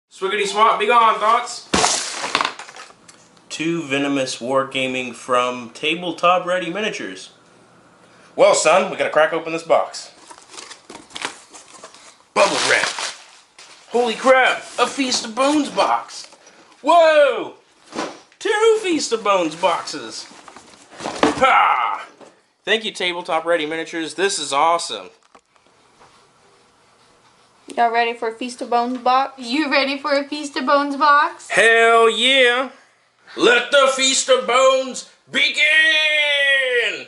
Swiggity swap, be gone, thoughts? Two venomous wargaming from Tabletop Ready Miniatures. Well, son, we gotta crack open this box. Bubble wrap. Holy crap, a Feast of Bones box. Whoa! Two Feast of Bones boxes. Ha! Thank you, Tabletop Ready Miniatures. This is awesome. Y'all ready for a Feast of Bones box? You ready for a Feast of Bones box? Hell yeah! Let the Feast of Bones begin!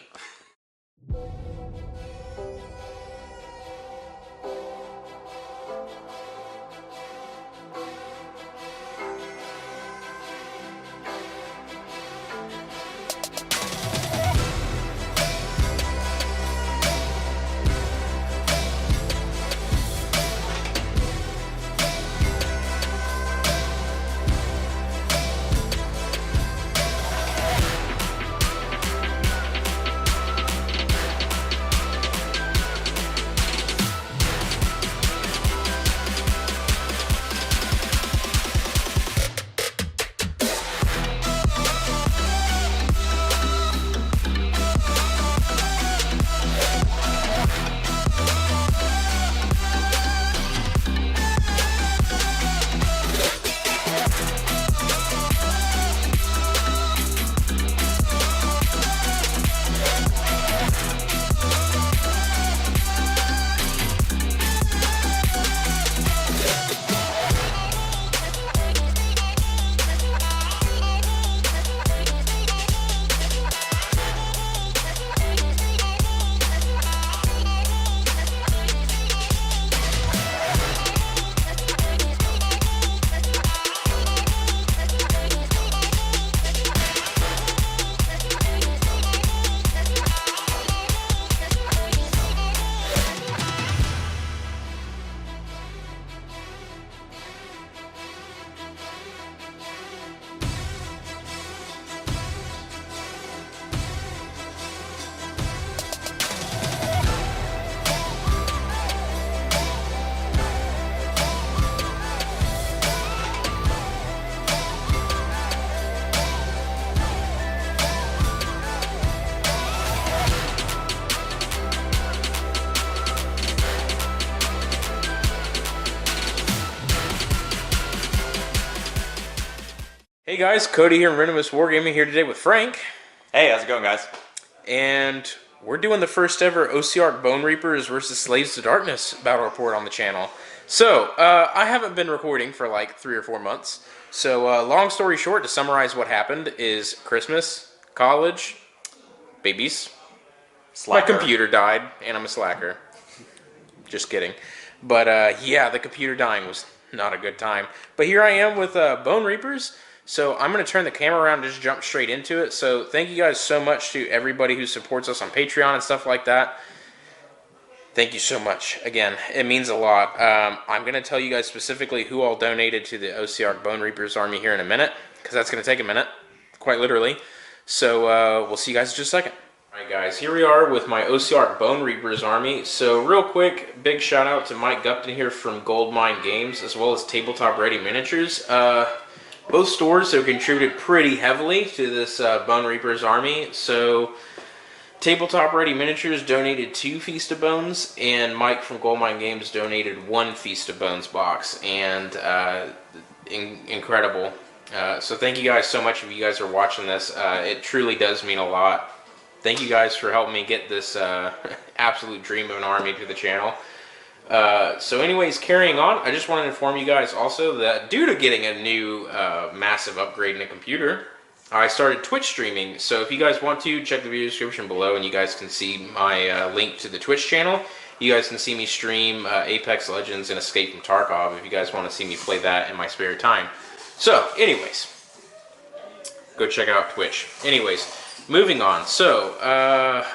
Hey guys, Cody here in Venomous Wargaming here today with Frank. Hey, how's it going, guys? And we're doing the first ever Ossiarch Bonereapers versus Slaves to Darkness battle report on the channel. So, I haven't been recording for like 3 or 4 months. So, long story short, to summarize what happened is Christmas, college, babies, Slacker. my computer died, and I'm a slacker. Just kidding. But, yeah, the computer dying was not a good time. But here I am with Bonereapers. So I'm going to turn the camera around and just jump straight into it. So thank you guys so much to everybody who supports us on Patreon and stuff like that. Thank you so much. Again, it means a lot. I'm going to tell you guys specifically who all donated to the Ossiarch Bonereapers army here in a minute, because that's going to take a minute, quite literally. So we'll see you guys in just a second. Alright guys, here we are with my Ossiarch Bonereapers army. So real quick, big shout out to Mike Gupton here from Goldmine Games, as well as Tabletop Ready Miniatures. Both stores have contributed pretty heavily to this Bonereapers army. So, Tabletop Ready Miniatures donated 2 Feast of Bones, and Mike from Goldmine Games donated 1 Feast of Bones box. And incredible. So thank you guys so much if you guys are watching this. It truly does mean a lot. Thank you guys for helping me get this absolute dream of an army to the channel. So anyways, carrying on, I just want to inform you guys also that due to getting a new massive upgrade in a computer, I started Twitch streaming. So if you guys want to, check the video description below and you guys can see my link to the Twitch channel. You guys can see me stream Apex Legends and Escape from Tarkov if you guys want to see me play that in my spare time. So anyways, go check out Twitch. Anyways, moving on. So,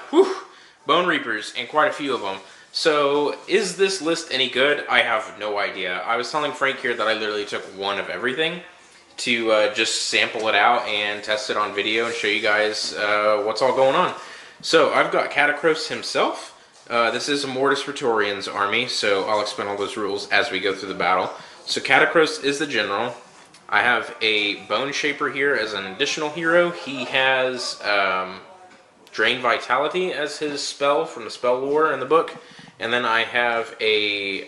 Bonereapers, and quite a few of them. So, is this list any good? I have no idea. I was telling Frank here that I literally took 1 of everything to just sample it out and test it on video and show you guys what's all going on. So, I've got Catacross himself. This is a Mortis Praetorian's army, so I'll explain all those rules as we go through the battle. So Catacross is the general. I have a Bone Shaper here as an additional hero. He has Drain Vitality as his spell from the spell lore in the book. And then I have a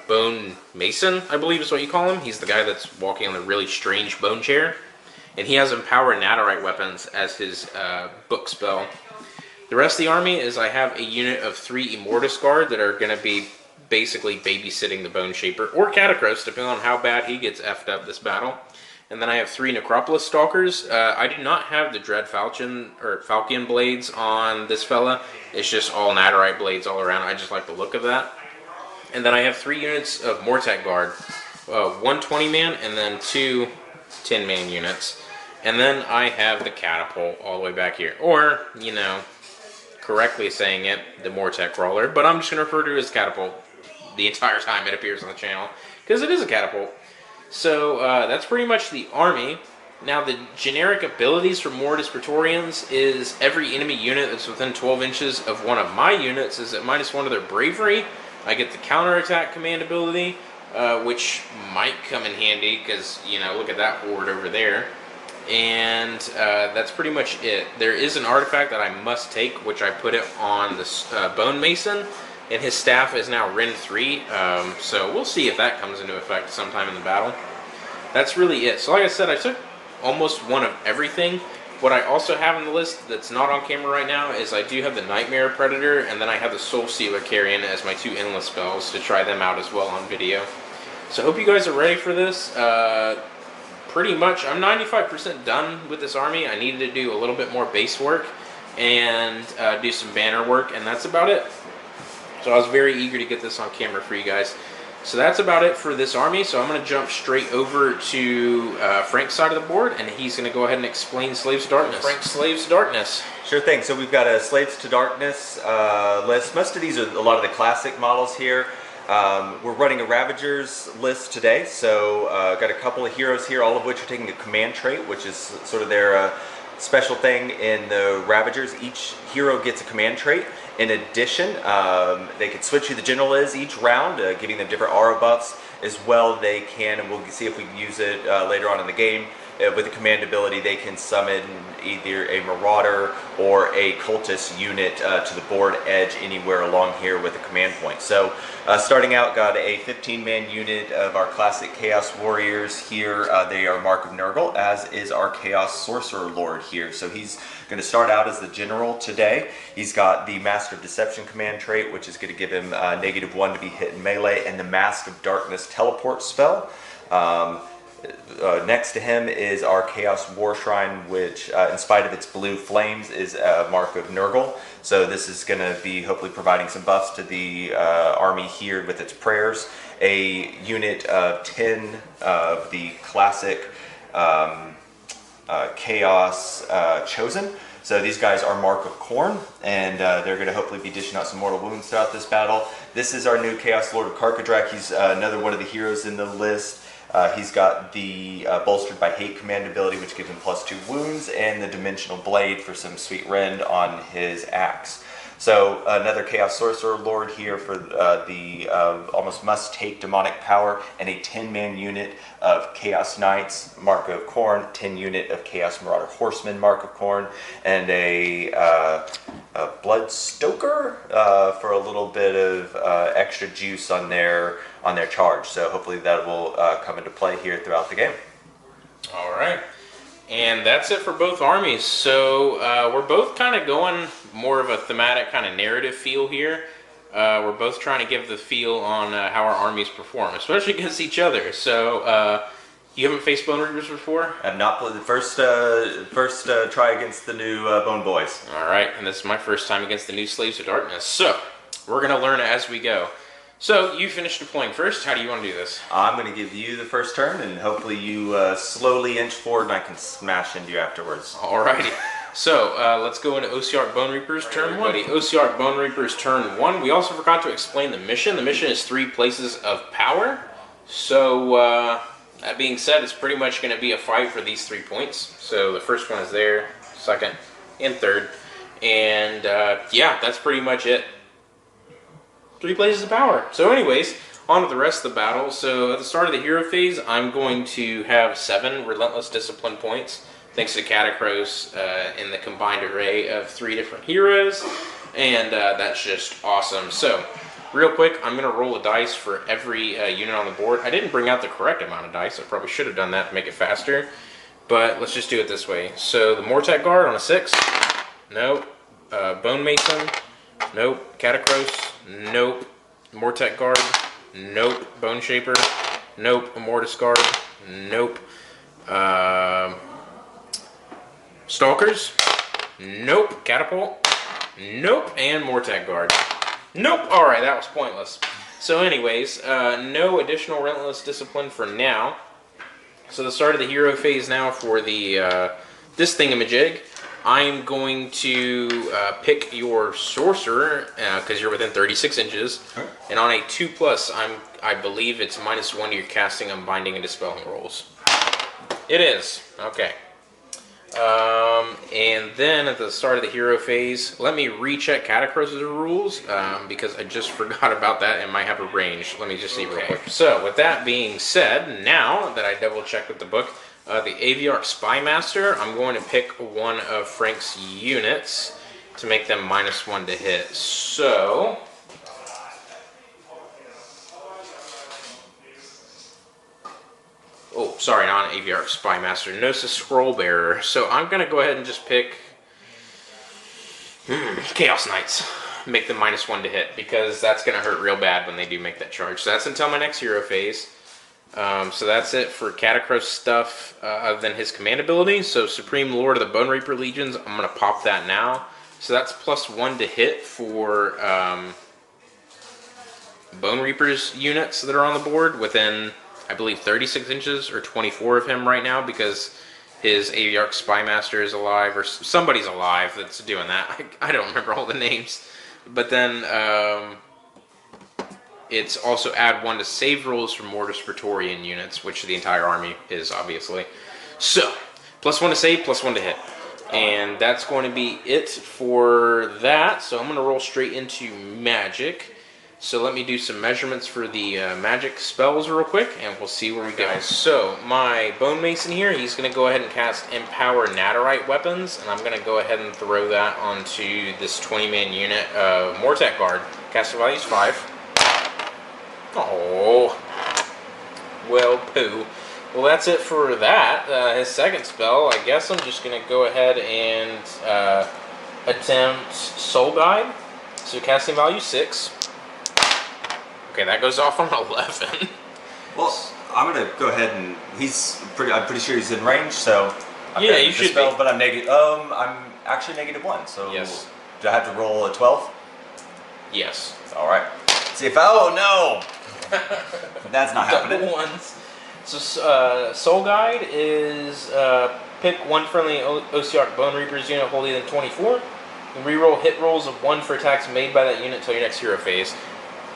Bone Mason, I believe is what you call him. He's the guy that's walking on the really strange bone chair. And he has Empower Nadirite Weapons as his book spell. The rest of the army is I have a unit of 3 Immortus Guard that are going to be basically babysitting the Bone Shaper, or Catacross, depending on how bad he gets effed up this battle. And then I have 3 Necropolis Stalkers. I do not have the Dread Falcon blades on this fella. It's just all Nadirite blades all around. I just like the look of that. And then I have 3 units of Mortek Guard. 1 20-man and then 2 10-man units. And then I have the Catapult all the way back here. Or, you know, correctly saying it, the Mortek Crawler. But I'm just going to refer to it as Catapult the entire time it appears on the channel, because it is a catapult. So that's pretty much the army. Now the generic abilities for Mortis Praetorians is every enemy unit that's within 12 inches of one of my units is at -1 to their bravery. I get the counterattack command ability, which might come in handy because, you know, look at that horde over there. And that's pretty much it. There is an artifact that I must take, which I put it on the Bone Mason. And his staff is now Ren 3, so we'll see if that comes into effect sometime in the battle. That's really it. So like I said, I took almost one of everything. What I also have on the list that's not on camera right now is I do have the Nightmare Predator, and then I have the Soul Sealer Carrion as my 2 endless spells to try them out as well on video. So I hope you guys are ready for this. Pretty much, I'm 95% done with this army. I needed to do a little bit more base work and do some banner work, and that's about it. So I was very eager to get this on camera for you guys. So that's about it for this army. So I'm going to jump straight over to Frank's side of the board, and he's going to go ahead and explain Slaves to Darkness. Frank, Slaves to Darkness. Sure thing. So we've got a Slaves to Darkness list. Most of these are a lot of the classic models here. We're running a Ravagers list today. So got a couple of heroes here, all of which are taking a command trait, which is sort of their special thing in the Ravagers. Each hero gets a command trait. In addition, they can switch who the general is each round, giving them different aura buffs. As well, they can, and we'll see if we can use it later on in the game, with the command ability, they can summon either a Marauder or a Cultist unit to the board edge anywhere along here with a command point. So, starting out, got a 15-man unit of our classic Chaos Warriors here. They are Mark of Nergal, as is our Chaos Sorcerer Lord here. So he's going to start out as the General today. He's got the Master of Deception command trait, which is going to give him -1 to be hit in melee, and the Mask of Darkness teleport spell. Next to him is our Chaos War Shrine, which, in spite of its blue flames, is a Mark of Nergal. So this is going to be hopefully providing some buffs to the army here with its prayers. A unit of 10 of the classic Chaos Chosen. So these guys are Mark of Khorne, and they're going to hopefully be dishing out some mortal wounds throughout this battle. This is our new Chaos Lord of Karkadrak. He's another one of the heroes in the list. He's got the Bolstered by Hate command ability, which gives him +2 wounds, and the Dimensional Blade for some sweet rend on his axe. So another Chaos Sorcerer Lord here for the almost must-take demonic power, and a 10-man unit of Chaos Knights, Mark of Khorne, 10 unit of Chaos Marauder Horsemen, Mark of Khorne, and a Blood Stoker for a little bit of extra juice on their charge. So hopefully that will come into play here throughout the game. All right. And that's it for both armies. So we're both kind of going more of a thematic kind of narrative feel here. We're both trying to give the feel on how our armies perform, especially against each other. So you haven't faced Bonereapers before? I've not played the first try against the new Bone Boys. All right, and this is my first time against the new Slaves of Darkness. So we're going to learn it as we go. So, you finished deploying first. How do you want to do this? I'm going to give you the first turn, and hopefully you slowly inch forward, and I can smash into you afterwards. Alrighty. So, let's go into Ossiarch Bonereapers turn 1. Ossiarch Bonereapers turn 1. We also forgot to explain the mission. The mission is 3 places of power. So, that being said, it's pretty much going to be a fight for these 3 points. So, the first one is there, second, and third. And, yeah, that's pretty much it. 3 places of power. So anyways, on to the rest of the battle. So at the start of the hero phase, I'm going to have 7 Relentless Discipline points, thanks to Catacross in the combined array of 3 different heroes, and that's just awesome. So, real quick, I'm going to roll a dice for every unit on the board. I didn't bring out the correct amount of dice. I probably should have done that to make it faster, but let's just do it this way. So, the Mortek Guard on a 6, nope. Bone Mason, nope. Catacross, nope. Mortek Guard, nope. Bone Shaper, nope. Immortus Guard, nope. Stalkers, nope. Catapult, nope. And Mortek Guard, nope. Alright, that was pointless. So anyways, no additional Relentless Discipline for now. So the start of the hero phase now for the this thingamajig. I'm going to pick your sorcerer because you're within 36 inches, and on a 2+, I believe it's -1 to your casting, unbinding, and dispelling rolls. It is okay. And then at the start of the hero phase, let me recheck Catacross's rules because I just forgot about that and might have a range. Let me just see real quick. So with that being said, now that I double checked with the book. The Ossiarch Spymaster, I'm going to pick one of Frank's units to make them -1 to hit. So, oh, sorry, not an Ossiarch Spymaster, Gnosis Scrollbearer. So I'm going to go ahead and just pick Chaos Knights. Make them -1 to hit, because that's going to hurt real bad when they do make that charge. So that's until my next hero phase. So that's it for Catacross stuff other than his command ability. So Supreme Lord of the Bonereaper Legions, I'm going to pop that now. So that's +1 to hit for Bonereapers units that are on the board within, I believe, 36 inches or 24 of him right now, because his Ossiarch Spymaster is alive, or somebody's alive that's doing that. I don't remember all the names. But then it's also add 1 to save rolls for Mortis Praetorian units, which the entire army is, obviously. So, +1 to save, +1 to hit. And that's going to be it for that. So I'm going to roll straight into magic. So let me do some measurements for the magic spells real quick, and we'll see where we go. So my Bone Mason here, he's going to go ahead and cast Empower Nadirite Weapons, and I'm going to go ahead and throw that onto this 20-man unit of Mortek Guard. Casting value is 5. Oh, well, poo. Well, that's it for that. His second spell, I guess I'm just going to go ahead and attempt Soul Guide. So casting value 6. Okay, that goes off on 11. Well, I'm going to go ahead and I'm pretty sure he's in range, so yeah, you should spell, be. but I'm negative. I'm actually -1. So yes. Do I have to roll a 12? Yes. All right. See if oh no. That's not happening. Double ones. So Soul Guide is pick 1 friendly Ossiarch Bonereapers unit wholly than 24. And reroll hit rolls of 1 for attacks made by that unit until your next hero phase.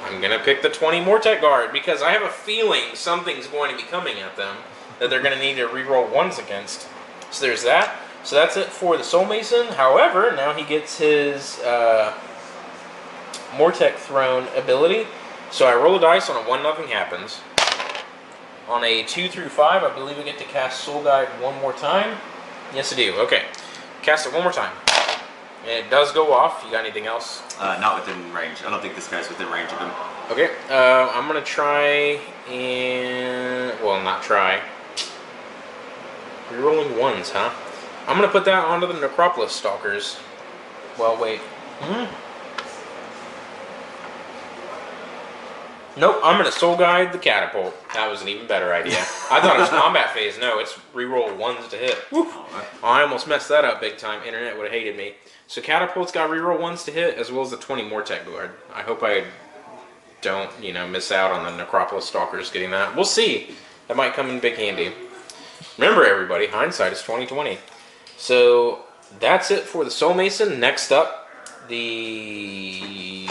I'm gonna pick the 20 Mortek Guard because I have a feeling something's going to be coming at them that they're gonna need to reroll 1s against. So there's that. So that's it for the Soul Mason. However, now he gets his Mortek Throne ability. So I roll a dice on a 1, nothing happens. On a 2 through 5, I believe I get to cast Soul Guide 1 more time. Yes, I do. Okay. Cast it 1 more time. And it does go off. You got anything else? Not within range. I don't think this guy's within range of him. Okay. I'm going to try and... Well, not try. Rerolling 1s, huh? I'm going to put that onto the Necropolis Stalkers. Well, wait. Nope, I'm going to Soul Guide the Catapult. That was an even better idea. I thought it was combat phase. No, it's reroll 1s to hit. Woo. I almost messed that up big time. Internet would have hated me. So Catapult's got reroll 1s to hit, as well as the 20 Mortek Guard. I hope I don't, miss out on the Necropolis Stalkers getting that. We'll see. That might come in big handy. Remember, everybody, hindsight is 20/20. So that's it for the Soul Mason. Next up, the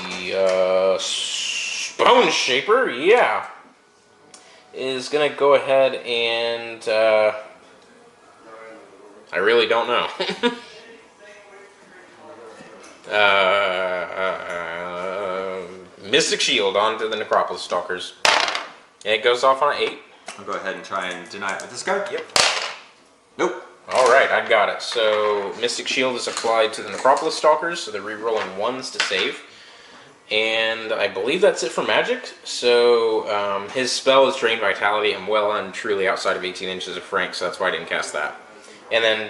Bone Shaper, yeah, is going to go ahead and, I really don't know. Mystic Shield onto the Necropolis Stalkers. It goes off on an 8. I'll go ahead and try and deny it with this card. Yep. Nope. Alright, I got it. So, Mystic Shield is applied to the Necropolis Stalkers, so they're re-rolling 1s to save. And I believe that's it for magic. So, his spell is Drain Vitality. I'm well and truly outside of 18 inches of Frank, so that's why I didn't cast that. And then,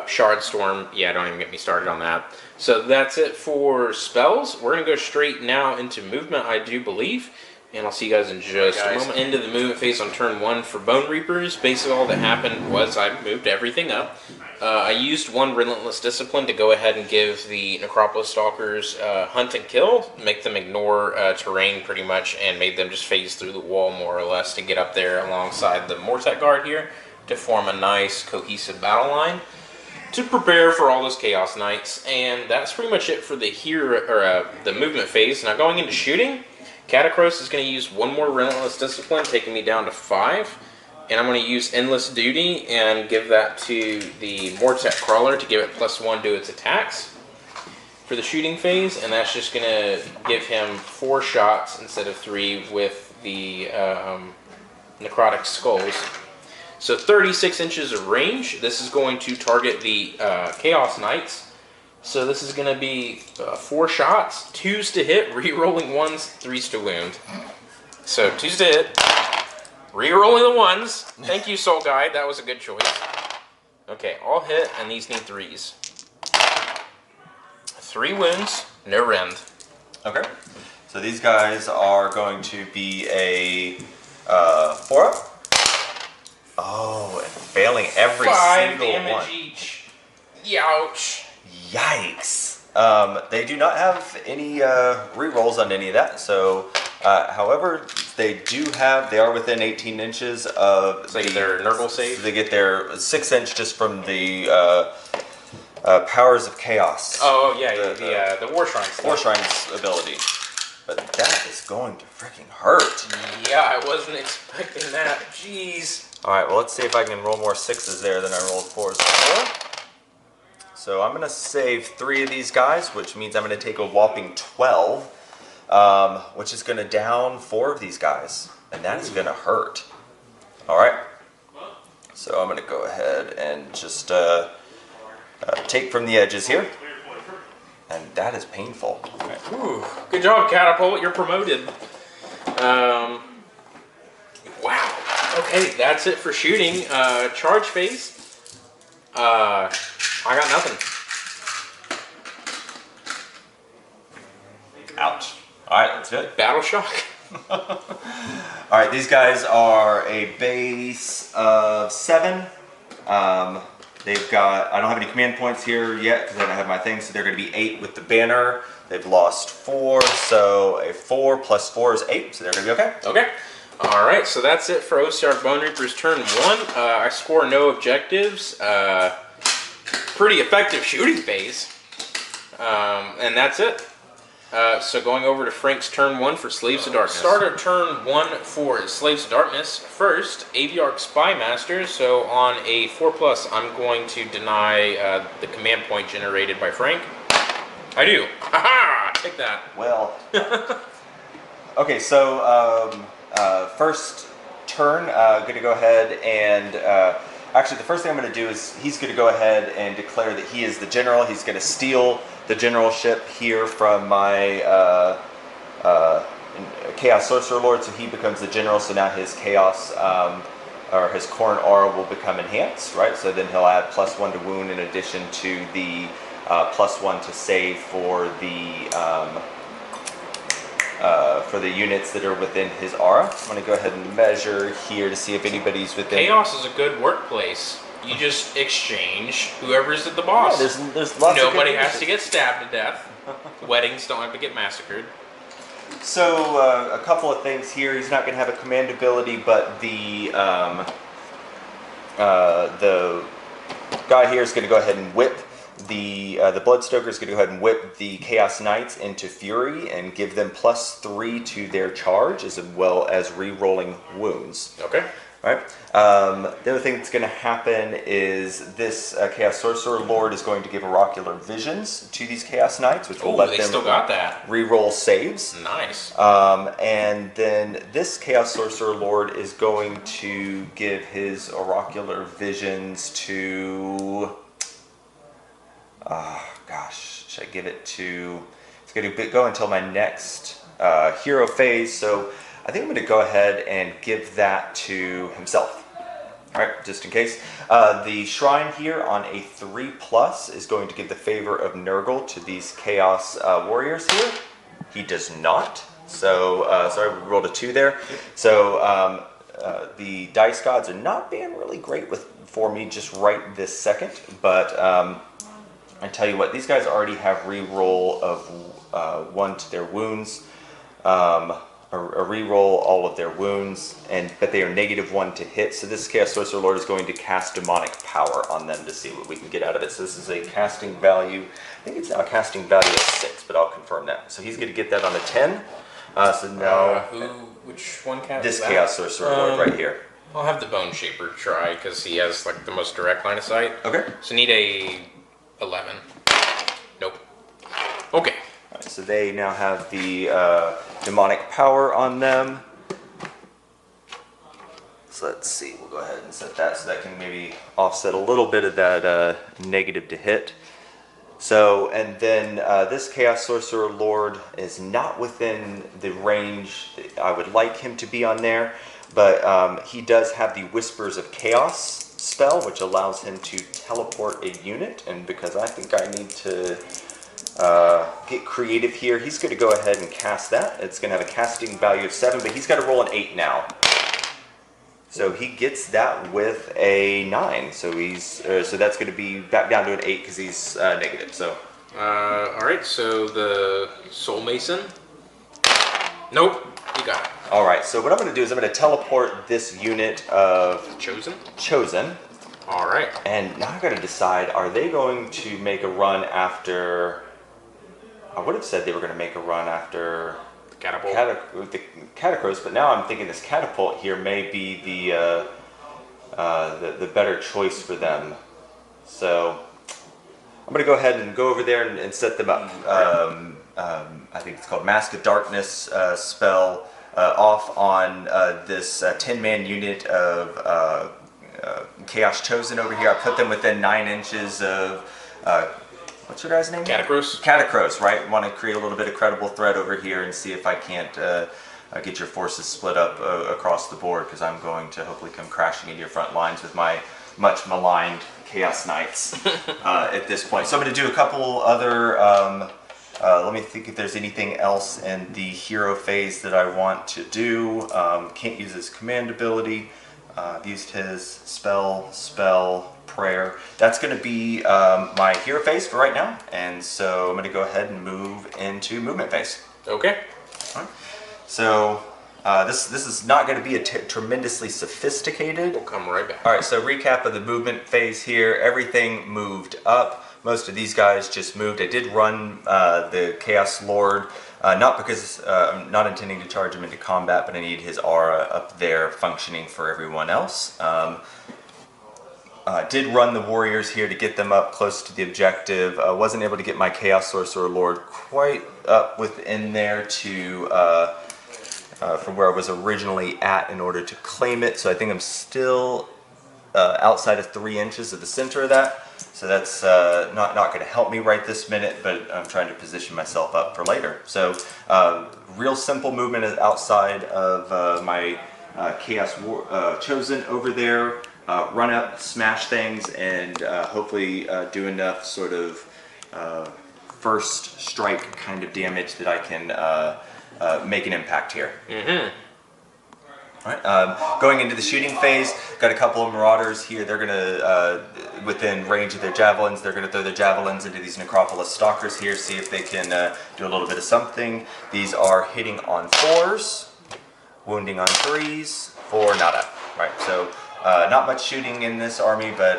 Shard Storm, yeah, don't even get me started on that. So that's it for spells. We're going to go straight now into movement, I do believe. And I'll see you guys in just a moment. Into the movement phase on turn 1 for Bone Reapers. Basically all that happened was I moved everything up. I used 1 Relentless Discipline to go ahead and give the Necropolis Stalkers hunt and kill, make them ignore terrain pretty much, and made them just phase through the wall more or less to get up there alongside the Mortek Guard here to form a nice cohesive battle line to prepare for all those Chaos Knights. And that's pretty much it for the the movement phase. Now going into shooting, Catacross is going to use 1 more Relentless Discipline, taking me down to 5. And I'm going to use Endless Duty and give that to the Mortek Crawler to give it +1 to its attacks for the shooting phase. And that's just going to give him 4 shots instead of 3 with the Necrotic Skulls. So 36 inches of range. This is going to target the Chaos Knights. So this is going to be 4 shots, 2s to hit, re-rolling 1s, 3s to wound. So 2s to hit, re-rolling the 1s. Thank you, Soul Guide. That was a good choice. Okay, all hit, and these need 3s. 3 wounds, no rend. Okay. So these guys are going to be a 4-up. Oh, and failing every 5 single damage one. each. Youch. Yikes. They do not have any rerolls on any of that. So, however, they are within 18 inches of. So they get their Nergal save? So they get their 6 inch just from the Powers of Chaos. Oh, yeah, the War Shrine stuff. War Shrine's ability. But that is going to freaking hurt. Yeah, I wasn't expecting that. Jeez. Alright, well, let's see if I can roll more 6s there than I rolled 4s before. So I'm going to save 3 of these guys, which means I'm going to take a whopping 12, which is going to down 4 of these guys. And that is going to hurt. Alright. So I'm going to go ahead and just take from the edges here. And that is painful. Right. Ooh, good job, Catapult. You're promoted. Wow. Okay, that's it for shooting. Charge phase. I got nothing. Ouch. Alright, that's good. Battle Shock. Alright, these guys are a base of 7. They've got, I don't have any command points here yet because I don't have my thing, so they're going to be 8 with the banner. They've lost 4, so a 4 plus 4 is 8, so they're going to be okay. Okay. Alright, so that's it for Ossiarch Bonereapers turn 1. I score no objectives. Pretty effective shooting phase. And that's it. So going over to Frank's turn 1 for Slaves of Darkness. Starter turn 1 for Slaves of Darkness. First, Aviarch Spymaster. So on a 4+, I'm going to deny the command point generated by Frank. I do. Haha! Take that. Well. Okay, so first turn, going to go ahead and actually the first thing I'm going to do is he's going to go ahead and declare that he is the general. He's going to steal the generalship here from my Chaos Sorcerer Lord, so he becomes the general. So now his Chaos or his Corn aura will become enhanced, right? So then he'll add +1 to wound in addition to the +1 to save for the units that are within his aura. I'm going to go ahead and measure here to see if anybody's within. Chaos is a good workplace. You just exchange whoever's at the boss. Yeah, there's lots Nobody of has to get stabbed to death. Weddings don't have to get massacred. So a couple of things here. He's not going to have a command ability, but the guy here is going to go ahead and whip the Bloodstoker is going to go ahead and whip the Chaos Knights into Fury and give them +3 to their charge, as well as re-rolling wounds. Okay. Right. The other thing that's going to happen is this Chaos Sorcerer Lord is going to give oracular visions to these Chaos Knights, which will let they them still got that. reroll saves. Nice. And then this Chaos Sorcerer Lord is going to give his oracular visions to... gosh, should I give it to... It's going to go until my next hero phase, so I think I'm going to go ahead and give that to himself. Alright, just in case. The shrine here on a 3+ is going to give the favor of Nergal to these Chaos Warriors here. He does not. So, sorry, we rolled a 2 there. So, the dice gods are not being really great for me just right this second, but I tell you what, these guys already have reroll of 1 to their wounds. Or reroll all of their wounds, but they are -1 to hit. So this Chaos Sorcerer Lord is going to cast Demonic Power on them to see what we can get out of it. So this is a casting value. I think it's now a casting value of 6, but I'll confirm that. So he's going to get that on a 10. So now, Which one cast this that? Chaos Sorcerer Lord right here. I'll have the Bone Shaper try because he has like the most direct line of sight. Okay. So need a 11. Nope. Okay. All right, so they now have the demonic power on them. So let's see, we'll go ahead and set that so that can maybe offset a little bit of that negative to hit. So, and then this Chaos Sorcerer Lord is not within the range that I would like him to be on there, but he does have the Whispers of Chaos spell, which allows him to teleport a unit, and because I think I need to get creative here, he's going to go ahead and cast that. It's going to have a casting value of 7, but he's got to roll an 8 now. So he gets that with a 9. So he's so that's going to be back down to an 8 because he's negative. So all right. So the Soul Mason. Nope. You got it. all right. So what I'm going to do is I'm going to teleport this unit of Chosen. All right. And now I've got to decide: are they going to make a run after? I would have said they were going to make a run after Catapult. the Catacross, but now I'm thinking this catapult here may be the better choice for them. So I'm going to go ahead and go over there and set them up. I think it's called Mask of Darkness spell off on this 10-man unit of Chaos Chosen over here. I put them within 9 inches of what's your guy's name? Catacross. Catacross, right? Want to create a little bit of credible threat over here and see if I can't get your forces split up across the board, because I'm going to hopefully come crashing into your front lines with my much maligned Chaos Knights at this point. So I'm going to do a couple other. Let me think if there's anything else in the hero phase that I want to do. Can't use his command ability. I've used his spell, prayer. That's going to be my hero phase for right now, and so I'm going to go ahead and move into movement phase. Okay. All right. So this is not going to be tremendously sophisticated. We'll come right back. All right. So recap of the movement phase here. Everything moved up. Most of these guys just moved. I did run the Chaos Lord. Not because I'm not intending to charge him into combat, but I need his aura up there functioning for everyone else. Did run the warriors here to get them up close to the objective. Wasn't able to get my Chaos Sorcerer Lord quite up within there to from where I was originally at in order to claim it. So I think I'm still outside of 3 inches of the center of that. So that's not going to help me right this minute, but I'm trying to position myself up for later. So real simple movement is outside of my Chaos Chosen over there. Run up, smash things, and hopefully do enough sort of first strike kind of damage that I can make an impact here. Mm-hmm. All right. Going into the shooting phase, got a couple of Marauders here. They're going to, within range of their javelins, they're going to throw their javelins into these Necropolis Stalkers here, see if they can do a little bit of something. These are hitting on 4s, wounding on 3s, 4 nada. Right, so not much shooting in this army, but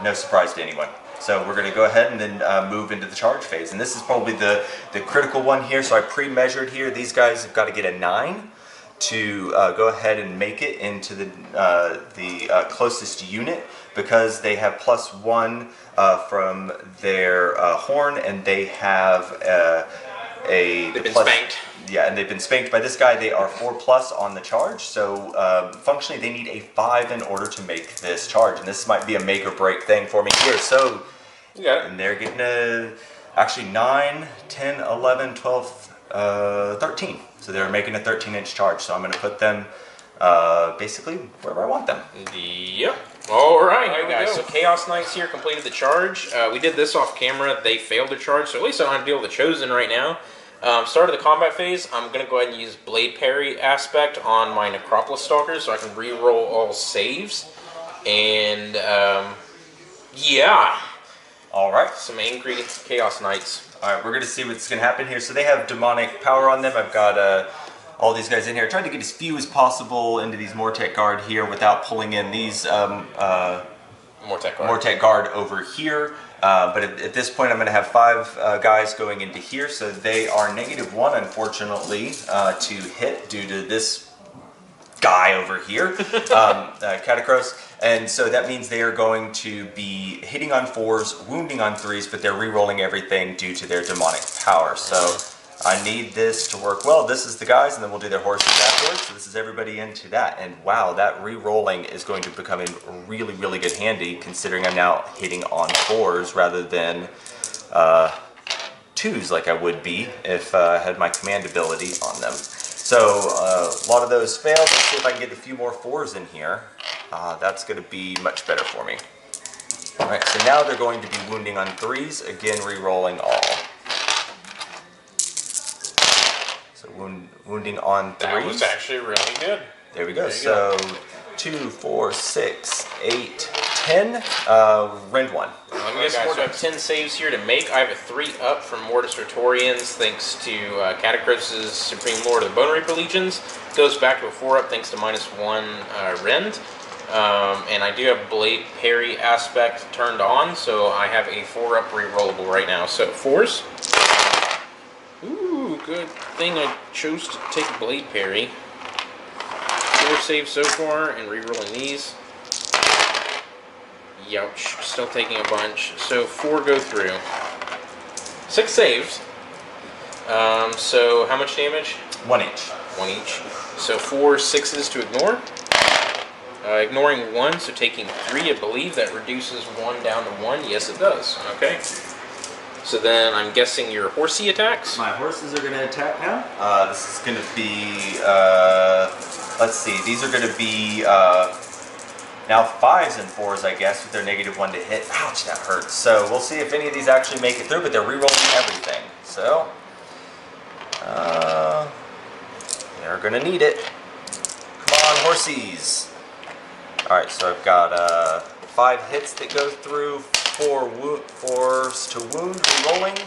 no surprise to anyone. So we're going to go ahead and then move into the charge phase. And this is probably the critical one here. So I pre-measured here. These guys have got to get a 9 to go ahead and make it into the closest unit because they have +1 from their horn, and they have They've been spanked. Yeah, and they've been spanked by this guy. They are 4+ on the charge, so functionally they need a 5 in order to make this charge, and this might be a make or break thing for me here. So, and they're getting actually 9, 10, 11, 12, 13. So they're making a 13-inch charge. So I'm going to put them basically wherever I want them. Yep. All right, guys. So Chaos Knights here completed the charge. We did this off camera. They failed their charge, so at least I don't have to deal with the Chosen right now. Start of the combat phase, I'm going to go ahead and use Blade Parry aspect on my Necropolis Stalkers so I can re-roll all saves. And, yeah. Alright. Some angry Chaos Knights. Alright, we're going to see what's going to happen here. So they have demonic power on them. I've got all these guys in here. I tried to get as few as possible into these Mortek Guard here without pulling in these Mortek Guard over here. But at this point, I'm going to have 5 guys going into here, so they are -1, unfortunately, to hit due to this guy over here, Catacross. And so that means they are going to be hitting on 4s, wounding on 3s, but they're re-rolling everything due to their demonic power. So I need this to work well. This is the guys, and then we'll do their horses afterwards. So this is everybody into that. And wow, that re-rolling is going to become in really, really good handy, considering I'm now hitting on 4s rather than 2s like I would be if I had my command ability on them. So a lot of those failed. Let's see if I can get a few more 4s in here. That's going to be much better for me. All right, so now they're going to be wounding on 3s, again re-rolling all. Wounding on 3s. That was actually really good. There we go. So 2, 4, 6, 8, 10. Rend 1. Let me guys, I have 10 saves here to make. I have a 3-up from Mortis Retorians thanks to Catacross' Supreme Lord of the Bonereaper Legions. Goes back to a 4-up thanks to -1 Rend. And I do have Blade Parry aspect turned on, so I have a 4-up re-rollable right now. So 4s. Ooh, good thing I chose to take Blade Parry. 4 saves so far, and re-rolling these. Youch, still taking a bunch. So 4 go through. 6 saves. So how much damage? 1 each. 1 each. So 4 6s to ignore. Ignoring 1, so taking 3, I believe that reduces 1 down to 1. Yes, it does. Okay. So then I'm guessing your horsey attacks? My horses are going to attack now. This is going to be, let's see, these are going to be now 5s and 4s, I guess, with their -1 to hit. Ouch, that hurts. So we'll see if any of these actually make it through, but they're re-rolling everything. So, they're going to need it. Come on, horsies. Alright, so I've got 5 hits that go through. 4s to wound, re-rolling.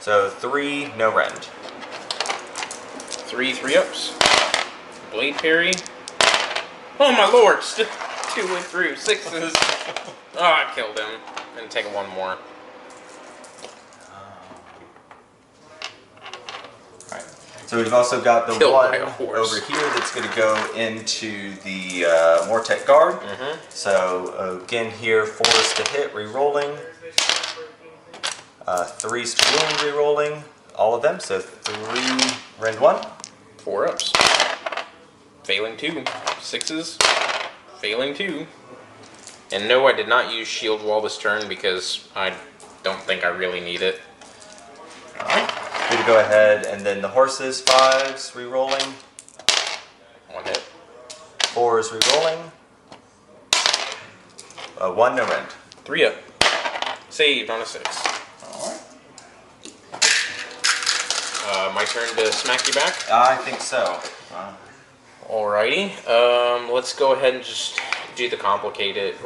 So 3, no rend. 3 3-ups. Blade Parry. Oh my lord! Still 2 went through. 6s. Oh, I killed him. And take 1 more. So we've also got the Killed one by a horse over here that's going to go into the Mortek Guard. So again here, 4s to hit, re-rolling. 3s to wound, re-rolling. All of them, so 3, rend 1. 4-ups. Failing 2. 6s. Failing 2. And no, I did not use Shield Wall this turn because I don't think I really need it. Alright. Good to go ahead, and then the horses, 5s, re-rolling. 1 hit. 4s, re-rolling. 1, no rend. 3-up. Saved on a 6. Alright. My turn to smack you back? I think so. Alrighty. Let's go ahead and just do the complicated.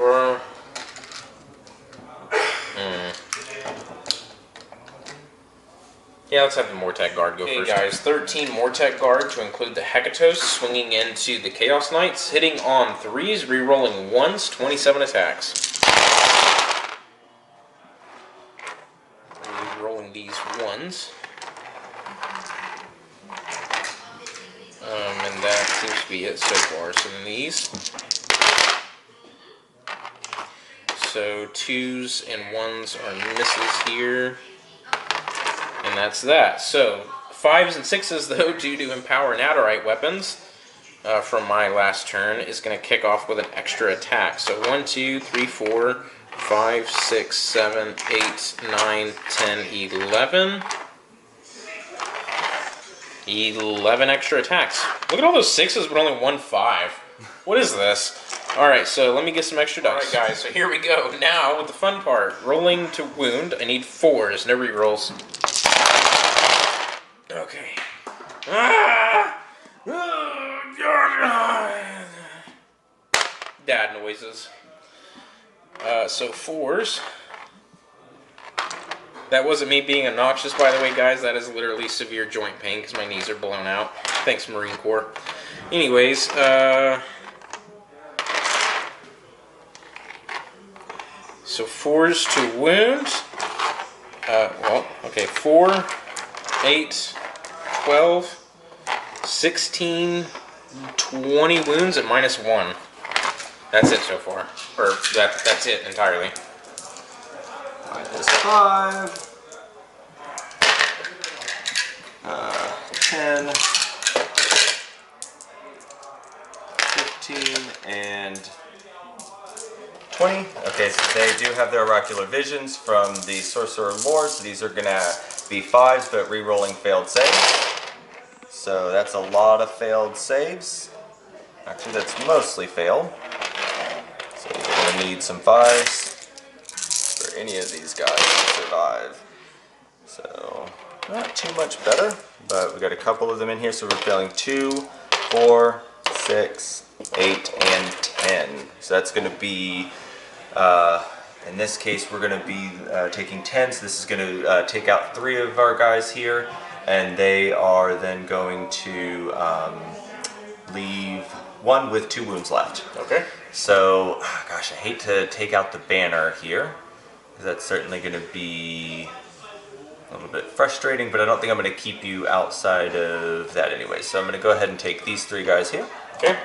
Yeah, let's have the Mortek Guard go first. Okay, guys, 13 Mortek Guard to include the Hecatos, swinging into the Chaos Knights, hitting on 3s, re-rolling 1s, 27 attacks. Re-rolling these 1s. seems to be it so far. So then these. So 2s and 1s are misses here. And that's that. So 5s and 6s, though, due to Empower Netherite weapons from my last turn, is going to kick off with an extra attack. So 1, 2, 3, 4, 5, 6, 7, 8, 9, 10, 11. 11 extra attacks. Look at all those 6s, but only 1 5. What is this? Alright, so let me get some extra dice. Alright, guys, so here we go. Now, with the fun part. Rolling to wound. I need 4s, no rerolls. Okay. Dad noises. So 4s. That wasn't me being obnoxious, by the way, guys. That is literally severe joint pain because my knees are blown out. Thanks, Marine Corps. Anyways, so 4s to wound. Well, okay, 4, 8, 12, 16, 20 wounds at -1. That's it so far. Or that's it entirely. -5, 10, 15, and 20. Okay, so they do have their oracular visions from the Sorcerer Lord, so these are gonna be 5s, but re-rolling failed saves. So that's a lot of failed saves. Actually, that's mostly failed. So you're gonna need some 5s. Any of these guys to survive. So not too much better, but we got a couple of them in here, so we're failing 2, 4, 6, 8, and 10. So that's going to be, in this case, we're going to be taking 10, so this is going to take out 3 of our guys here, and they are then going to leave 1 with 2 wounds left. Okay. So, gosh, I hate to take out the banner here. That's certainly going to be a little bit frustrating, but I don't think I'm going to keep you outside of that anyway. So I'm going to go ahead and take these 3 guys here. Okay.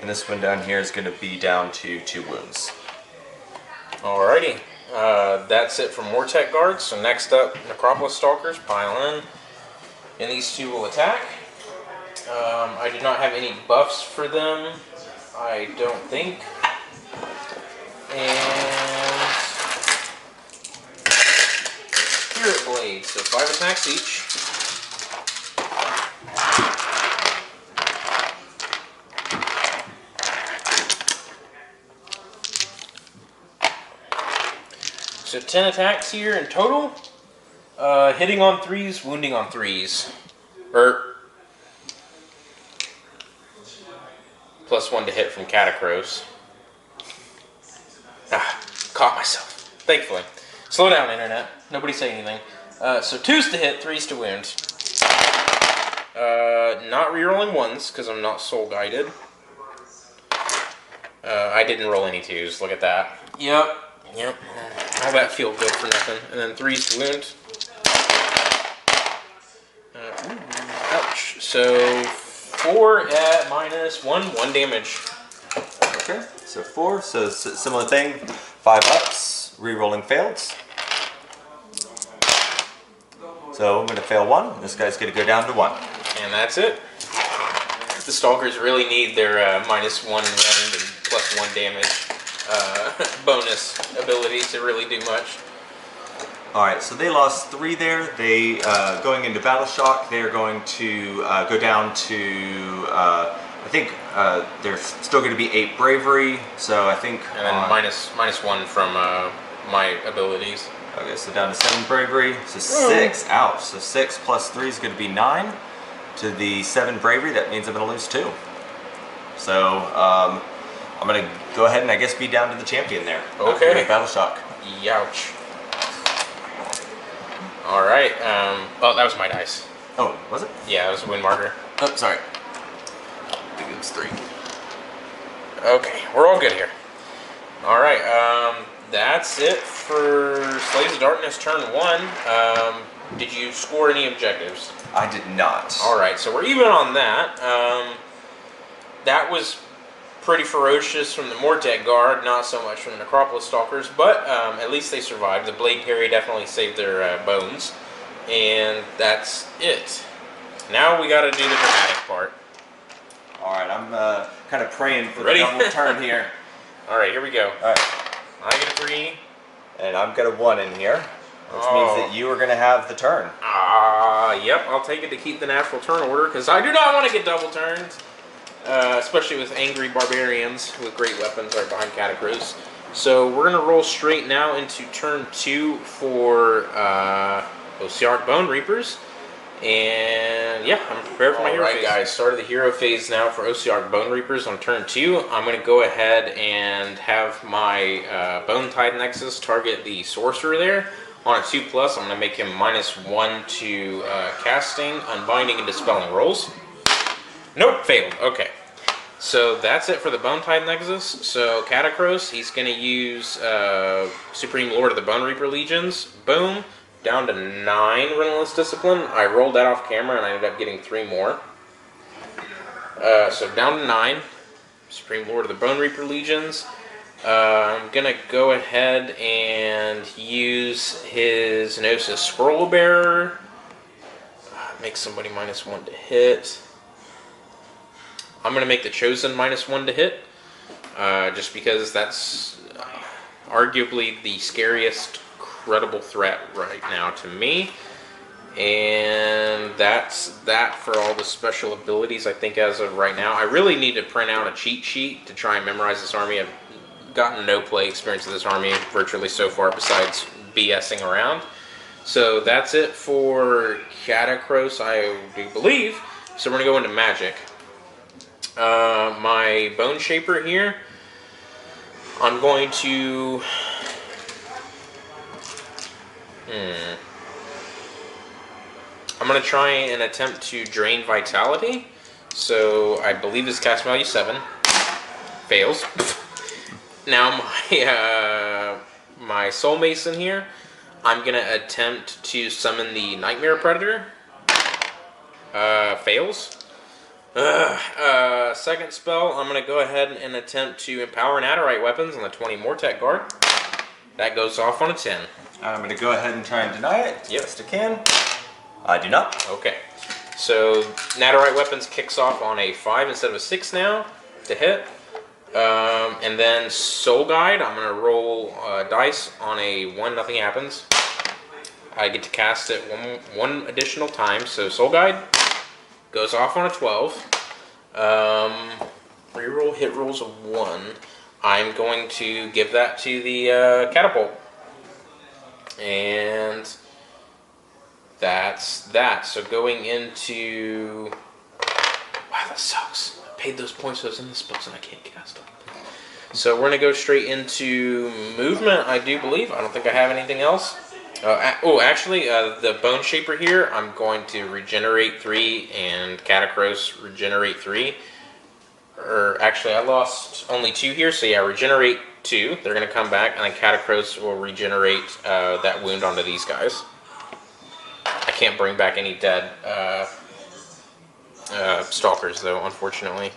And this one down here is going to be down to 2 wounds. Alrighty. That's it for Mortec guards. So next up, Necropolis Stalkers, Pylon. And these 2 will attack. I do not have any buffs for them. I don't think. And Spirit Blade, so 5 attacks each. So 10 attacks here in total. Hitting on 3s, wounding on 3s. +1 to hit from Catacross. Caught myself. Thankfully. Slow down, Internet. Nobody say anything. So 2s to hit, 3s to wound. Not rerolling 1s, because I'm not soul guided. I didn't roll any 2s, look at that. Yep. All that feel good for nothing. And then 3s to wound. Ouch. So 4 at -1, 1 damage. Okay, so 4, so similar thing. 5 ups, re-rolling fails. So I'm going to fail 1. This guy's going to go down to 1. And that's it. The Stalkers really need their -1 rend and +1 damage bonus abilities to really do much. Alright, so they lost 3 there. They, going into Battle Shock, they're going to go down to, I think there's still going to be 8 Bravery, so I think... And then -1 from my abilities. Okay, so down to 7 Bravery, so 6, ouch. So 6 plus 3 is going to be 9. To the 7 Bravery, that means I'm going to lose 2. So, I'm going to go ahead and I guess be down to the champion there. Okay. Battle Shock. Youch. Alright, oh, that was my dice. Oh, was it? Yeah, it was a win marker. Oh, sorry. I think it was 3. Okay, we're all good here. Alright, that's it for Slaves of Darkness turn 1. Did you score any objectives? I did not. Alright, so we're even on that. that was pretty ferocious from the Mortek Guard, not so much from the Necropolis Stalkers, but at least they survived. The Blade Parry definitely saved their bones, and that's it. Now we gotta do the dramatic part. Alright, I'm kind of praying for Ready? the double turn here. Alright, here we go. Alright, I get a 3. and I've got a 1 in here, which Oh. means that you are going to have the turn. Yep, I'll take it to keep the natural turn order, because I do not want to get double turned. Especially with angry barbarians with great weapons right behind Catacross. So we're going to roll straight now into turn 2 for Ossiarch Bonereapers. And yeah, I'm prepared for my hero phase. Alright guys, start of the hero phase now for Ossiarch Bonereapers on turn 2. I'm going to go ahead and have my Bone Tide Nexus target the Sorcerer there. On a 2+, I'm going to make him -1 to casting, unbinding, and dispelling rolls. Nope, failed. Okay. So that's it for the Bone Tide Nexus. So Catacross, he's going to use Supreme Lord of the Bone Reaper Legions. Boom. Down to 9 Relentless Discipline. I rolled that off camera and I ended up getting 3 more. So down to 9. Supreme Lord of the Bone Reaper Legions. I'm going to go ahead and use his Gnosis Scroll Bearer. Make somebody -1 to hit. I'm going to make the Chosen -1 to hit. Just because that's arguably the scariest credible threat right now to me. And that's that for all the special abilities, I think, as of right now. I really need to print out a cheat sheet to try and memorize this army. I've gotten no play experience with this army virtually so far besides BSing around. So that's it for Catacross, I do believe. So we're going to go into Magic. My Bone Shaper here, I'm going to... I'm going to try and attempt to drain Vitality. So I believe this cast value 7. Fails. Now my Soul Mason here, I'm going to attempt to summon the Nightmare Predator. Fails. Second spell, I'm going to go ahead and attempt to empower Netherite weapons on the 20 Mortek Guard. That goes off on a 10. I'm going to go ahead and try and deny it. Yep. Best I can. I do not. Okay. So Netherite weapons kicks off on a 5 instead of a 6 now to hit. And then Soul Guide, I'm going to roll dice on a 1, nothing happens. I get to cast it one additional time, so Soul Guide goes off on a 12. Reroll hit rolls of 1. I'm going to give that to the Catapult. And that's that. So going into... Wow, that sucks. I paid those points, so I was in the spells and I can't cast them. So we're going to go straight into movement, I do believe. I don't think I have anything else. Actually, the Bone Shaper here, I'm going to regenerate 3 and Catacross regenerate 3. Actually, I lost only 2 here, so yeah, regenerate 2. They're going to come back, and then Catacross will regenerate that wound onto these guys. I can't bring back any dead Stalkers, though, unfortunately.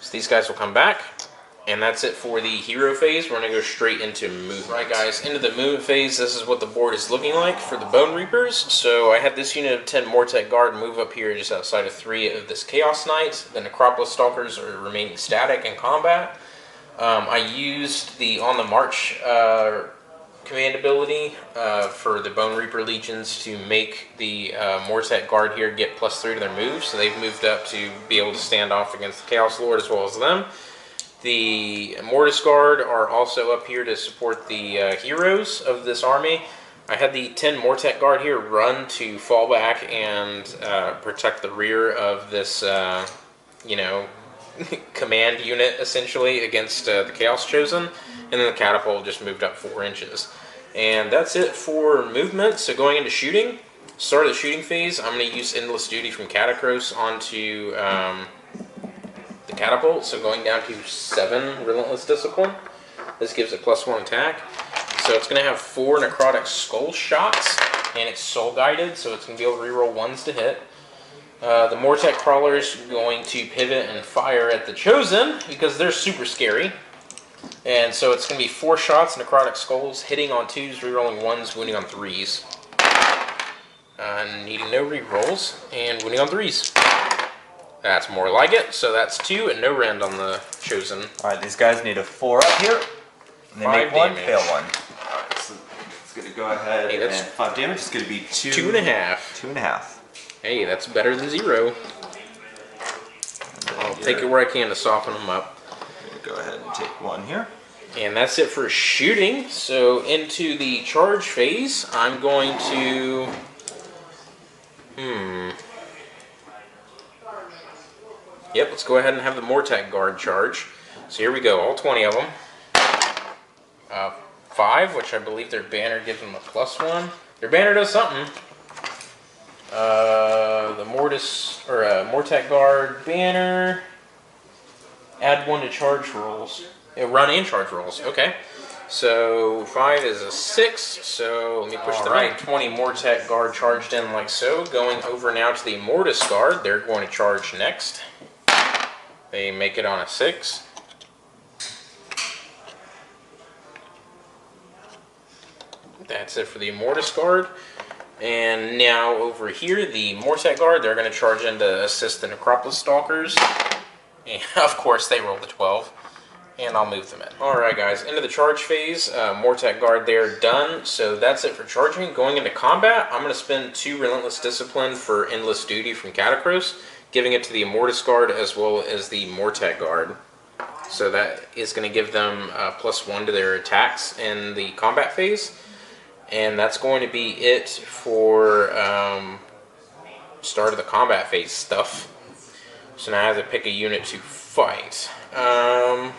So these guys will come back. And that's it for the hero phase. We're going to go straight into movement. Right, guys, into the movement phase, this is what the board is looking like for the Bone Reapers. So I had this unit of 10 Mortek Guard move up here just outside of 3 of this Chaos Knight. The Necropolis Stalkers are remaining static in combat. I used the On the March command ability for the Bone Reaper Legions to make the Mortek Guard here get +3 to their moves. So they've moved up to be able to stand off against the Chaos Lord as well as them. The Mortis Guard are also up here to support the heroes of this army. I had the 10 Mortek Guard here run to fall back and protect the rear of this, command unit, essentially, against the Chaos Chosen. And then the Catapult just moved up 4 inches. And that's it for movement. So going into shooting, start of the shooting phase, I'm going to use Endless Duty from Catacross onto... the Catapult, so going down to 7 Relentless Discipline. This gives it +1 attack. So it's going to have 4 Necrotic Skull shots, and it's Soul Guided, so it's going to be able to reroll 1s to hit. The Mortek Crawlers are going to pivot and fire at the Chosen because they're super scary. And so it's going to be 4 shots, Necrotic Skulls, hitting on 2s, rerolling 1s, wounding on 3s. Needing no rerolls, and wounding on 3s. That's more like it, so that's 2 and no rend on the Chosen. Alright, these guys need a 4 up here. And they 5 make 1, damage. fail 1. Alright, so it's going to go ahead Hey, that's and 5 damage. It's going to be 2.5. 2.5. Hey, that's better than 0. I'll take it where I can to soften them up. I'm going to go ahead and take 1 here. And that's it for shooting. So into the charge phase, I'm going to... Yep, let's go ahead and have the Mortek Guard charge. So here we go, all 20 of them. 5, which I believe their banner gives them a +1. Their banner does something. The Mortek Guard banner. Add 1 to charge rolls. Run and charge rolls. Okay. So 5 is a 6. So let me push the right. 20 Mortek Guard charged in like so. Going over now to the Mortis Guard. They're going to charge next. They make it on a 6. That's it for the Mortis Guard. And now over here, the Mortek Guard, they're going to charge in to assist the Necropolis Stalkers. And of course, they roll the 12. And I'll move them in. Alright guys, into the charge phase. Mortek Guard there, done. So that's it for charging. Going into combat, I'm going to spend 2 Relentless Discipline for Endless Duty from Catacross, giving it to the Mortis Guard as well as the Mortek Guard. So that is going to give them +1 to their attacks in the combat phase. And that's going to be it for start of the combat phase stuff. So now I have to pick a unit to fight. How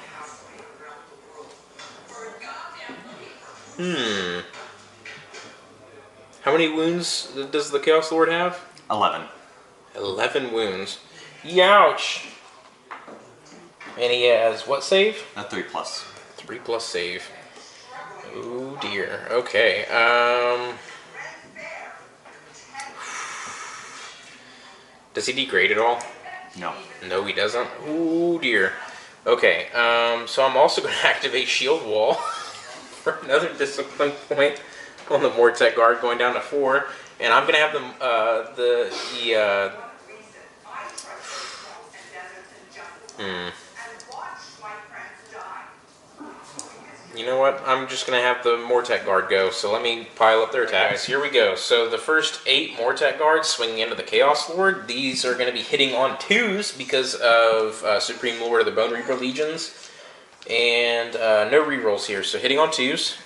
many wounds does the Chaos Lord have? 11. 11 wounds. Youch! And he has what save? A 3+. 3+ save. Oh dear. Okay. Does he degrade at all? No. No, he doesn't. Oh dear. Okay. So I'm also going to activate Shield Wall for another discipline point on the Mortek Guard, going down to 4, and I'm going to have them You know what? I'm just going to have the Mortek Guard go, so let me pile up their attacks. Here we go. So the first 8 Mortek Guards swinging into the Chaos Lord. These are going to be hitting on 2s because of Supreme Lord of the Bone Reaper Legions. And no rerolls here, so hitting on 2s.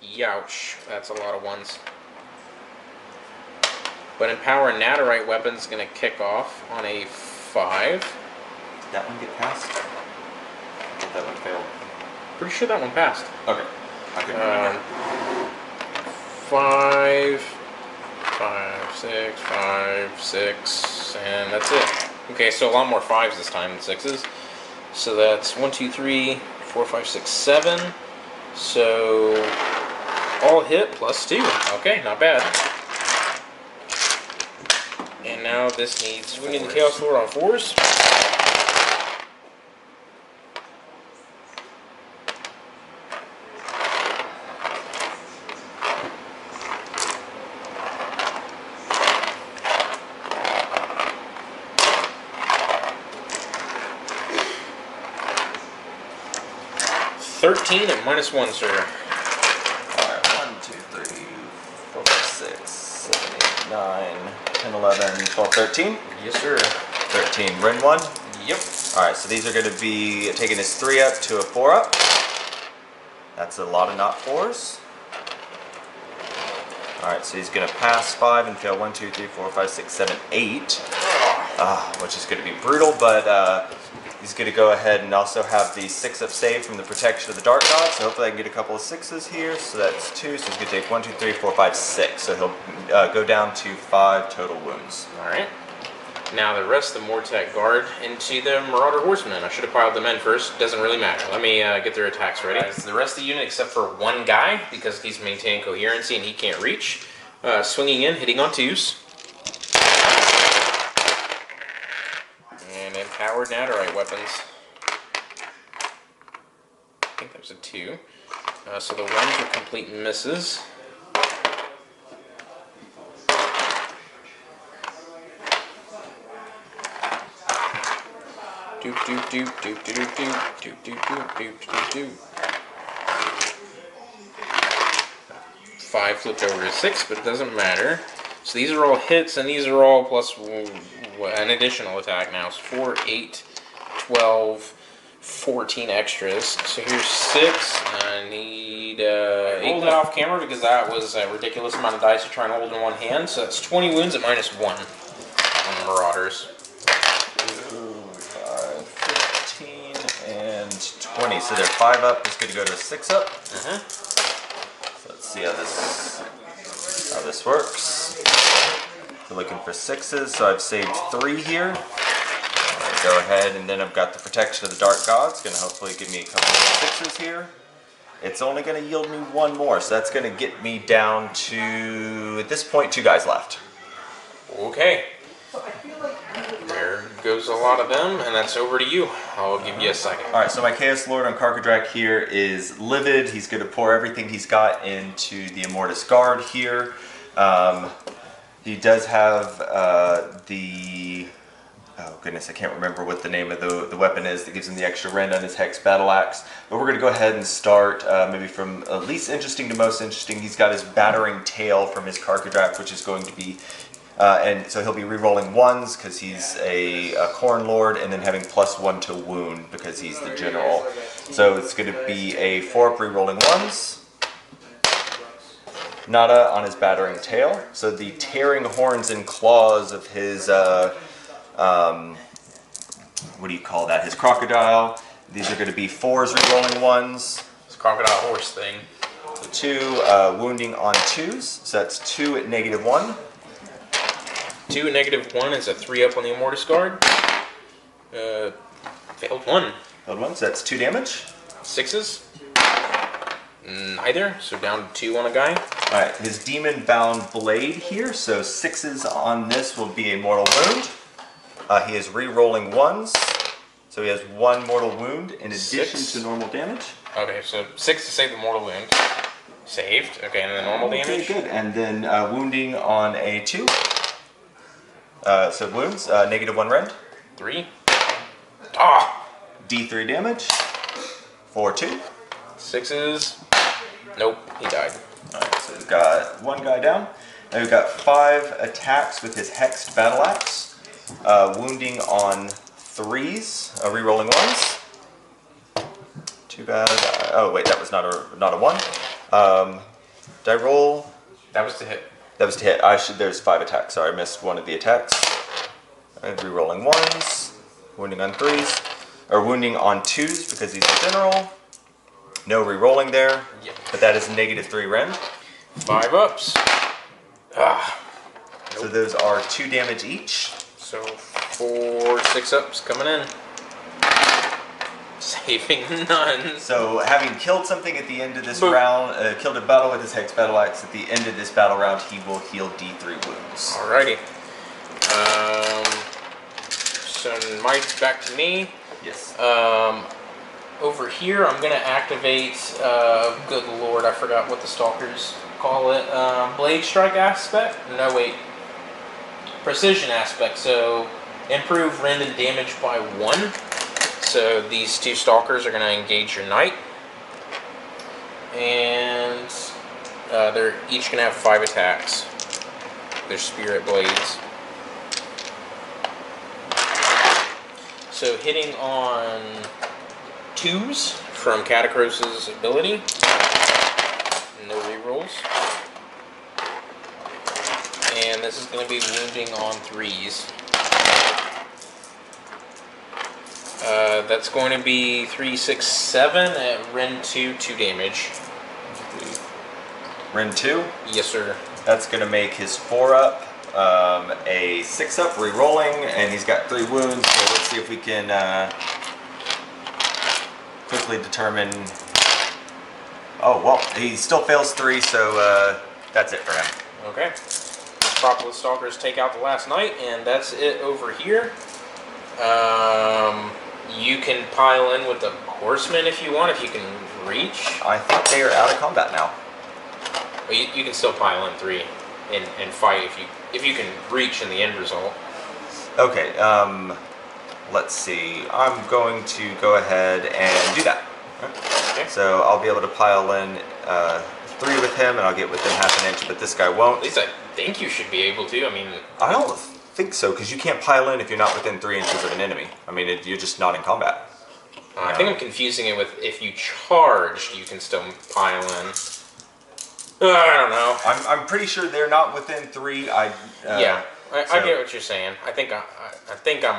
Youch. That's a lot of 1s. But Empower Naderite Weapon's going to kick off on a 5. Did that one get passed? I thought that one failed. Pretty sure that one passed. Okay. I couldn't remember. 5, 5, 6, 5, 6, and that's it. Okay, so a lot more 5s this time than 6s. So that's 1, 2, 3, 4, 5, 6, 7. So all hit +2. Okay, not bad. And now this needs swinging the Chaos Lord on 4s. $13 at -1, sir. Alright, 1, 2, 3, 4, 5, 6, 7, 8, 9, 10, 11, 12, 13. Yes, sir. 13. Ren 1? Yep. Alright, so these are going to be taking his 3 up to a 4 up. That's a lot of not 4s. Alright, so he's going to pass 5 and fail 1, 2, 3, 4, 5, 6, 7, 8. Which is going to be brutal, but he's going to go ahead and also have the 6 up save from the protection of the Dark God. So hopefully I can get a couple of 6s here. So that's 2. So he's going to take 1, 2, 3, 4, 5, 6. So he'll go down to 5 total wounds. Alright. Now the rest of the Mortek Guard into the Marauder Horsemen. I should have piled them in first. Doesn't really matter. Let me get their attacks ready. The rest of the unit, except for one guy, because he's maintaining coherency and he can't reach. Swinging in, hitting on 2s. Powered Netherite weapons. I think there's a 2. So the runs are complete misses. Doop doop doop doop doop doop doop doop doop doop doop doop. 5 flipped over to 6, but it doesn't matter. So these are all hits, and these are all plus an additional attack now. So 4, 8, 12, 14 extras. So here's 6. I need 8 that off camera because that was a ridiculous amount of dice to try and hold in one hand. So that's 20 wounds at -1 on the Marauders. 15 and 20. So they're 5 up. It's going to go to a 6 up. So let's see how this works. We're looking for 6s. So I've saved 3 here. Go ahead, and then I've got the protection of the Dark Gods. Going to hopefully give me a couple of 6s here. It's only going to yield me 1 more. So that's going to get me down to, at this point, 2 guys left. Okay. There goes a lot of them, and that's over to you. I'll give you a second. Alright, so my Chaos Lord on Karkadrak here is livid. He's going to pour everything he's got into the Immortus Guard here. He does have oh goodness, I can't remember what the name of the weapon is that gives him the extra rend on his Hex Battle Axe. But we're going to go ahead and start maybe from least interesting to most interesting. He's got his Battering Tail from his Karkadrak, which is going to be and so he'll be re-rolling 1s because he's a Khorne Lord, and then having +1 to wound because he's the general. So it's going to be a 4-up re-rolling 1s. Nada on his Battering Tail. So the tearing horns and claws of his, what do you call that? His crocodile. These are going to be 4s re-rolling 1s. This crocodile horse thing. So 2 wounding on 2s. So that's 2 at -1. 2 at -1 is a 3-up on the Immortus Guard. Failed 1. Failed 1, so that's 2 damage. 6s. Neither, so down to 2 on a guy. Alright, his Demon Bound Blade here, so 6s on this will be a mortal wound. He is re-rolling 1s, so he has 1 mortal wound in addition to normal damage. Okay, so 6 to save the mortal wound. Saved. Okay, and then normal damage. Okay, good. And then wounding on a 2. So wounds, -1 rend. 3. Ah! D3 damage. 4, 2. 6s. Nope, he died. Alright, so we've got 1 guy down. And we've got 5 attacks with his Hexed Battle Axe. Wounding on 3s, re-rolling 1s. 2 guys. Oh wait, that was not a 1. Did I roll? That was to hit. That was to hit. There's 5 attacks. Sorry, I missed one of the attacks. And re-rolling 1s. Wounding on 3s. Or wounding on 2s because he's a general. No re-rolling there. Yep. But that is -3 rend. 5 ups. Ah. Nope. So those are 2 damage each. So 4 6-ups coming in. Saving none. So having killed something at the end of this round, killed a battle with his Hex Battle Axe, at the end of this battle round, he will heal D3 wounds. Alrighty. So Mike's back to me. Yes. Over here, I'm going to activate, good lord, I forgot what the Stalkers call it, Blade Strike aspect? No, wait. Precision aspect, so improve rend and damage by 1. So these 2 Stalkers are going to engage your Knight. And they're each going to have 5 attacks. They're Spirit Blades. So hitting on 2s from Catacros's ability. No rerolls. And this is going to be wounding on 3s. That's going to be 3, 6, 7 at Rend 2, 2 damage. Rend 2? Yes, sir. That's going to make his 4-up a 6-up, re-rolling, and he's got 3 wounds, so let's see if we can quickly determine... Oh, well, he still fails 3, so that's it for him. Okay. Necropolis Stalkers take out the last Knight, and that's it over here. You can pile in with the horsemen if you want, if you can reach. I think they are out of combat now. But you can still pile in 3 and fight if you can reach in the end result. Okay, let's see. I'm going to go ahead and do that. Okay. So I'll be able to pile in 3 with him, and I'll get within half an inch, but this guy won't. At least I think you should be able to. I mean, I don't think so, because you can't pile in if you're not within 3 inches of an enemy. I mean, you're just not in combat. I think I'm confusing it with if you charged, you can still pile in. I don't know. I'm pretty sure they're not within 3. Yeah, I get what you're saying. I think I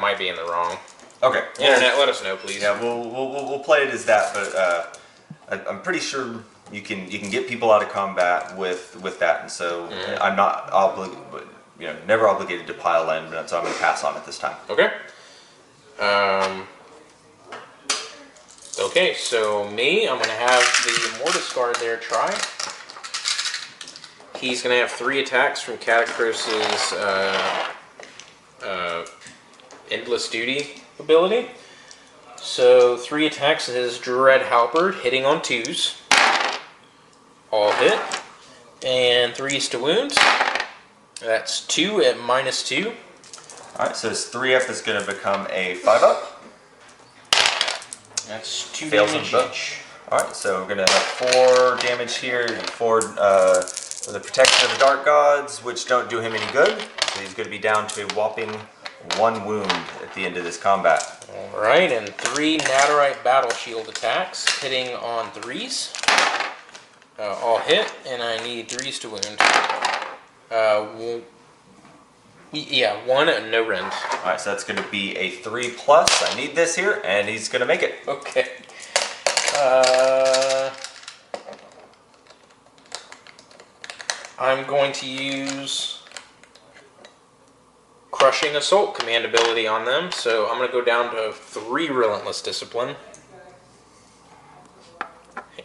might be in the wrong. Okay. Internet, let us know, please. Yeah, we'll play it as that, but I'm pretty sure you can get people out of combat with that, and so I'm not never obligated to pile in, but so I'm going to pass on it this time. Okay. Okay, so me, I'm going to have the Mortis Guard there try. He's going to have 3 attacks from Catacros's Endless Duty ability. So 3 attacks with his Dread Halberd, hitting on 2s. All hit. And 3s to wound. That's 2 at -2. Alright, so his 3 up is going to become a 5 up. That's 2 Fails damage them both. each. Alright, so we're going to have 4 damage here, 4 for the protection of the Dark Gods, which don't do him any good. So he's going to be down to a whopping 1 wound at the end of this combat. Alright, and 3 Nadirite Battle Shield attacks, hitting on 3s. All hit, and I need 3s to wound. 1 and no rend. Alright, so that's going to be a 3+. I need this here, and he's going to make it. Okay. I'm going to use Crushing Assault command ability on them, so I'm going to go down to 3 Relentless Discipline.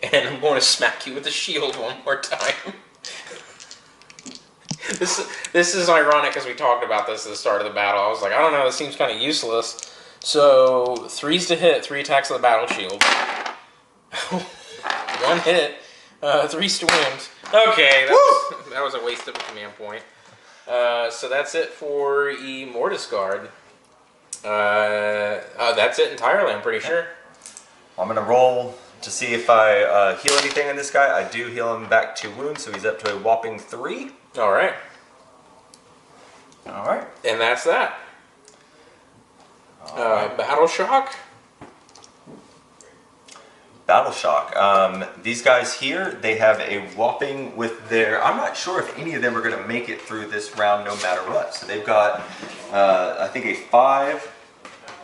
And I'm going to smack you with the shield one more time. This is ironic because we talked about this at the start of the battle. I was like, I don't know, this seems kind of useless. So 3s to hit, 3 attacks of the battle shield. 1 hit, 3s to wound. Okay, that was a waste of a command point. So that's it for Mortis Guard. That's it entirely, I'm pretty sure. I'm going to roll to see if I heal anything on this guy. I do heal him back 2 wounds, so he's up to a whopping 3. Alright. Alright. And that's that. Battle Shock. Battle Shock. These guys here, they have a whopping with their... I'm not sure if any of them are going to make it through this round no matter what. So they've got, I think, a 5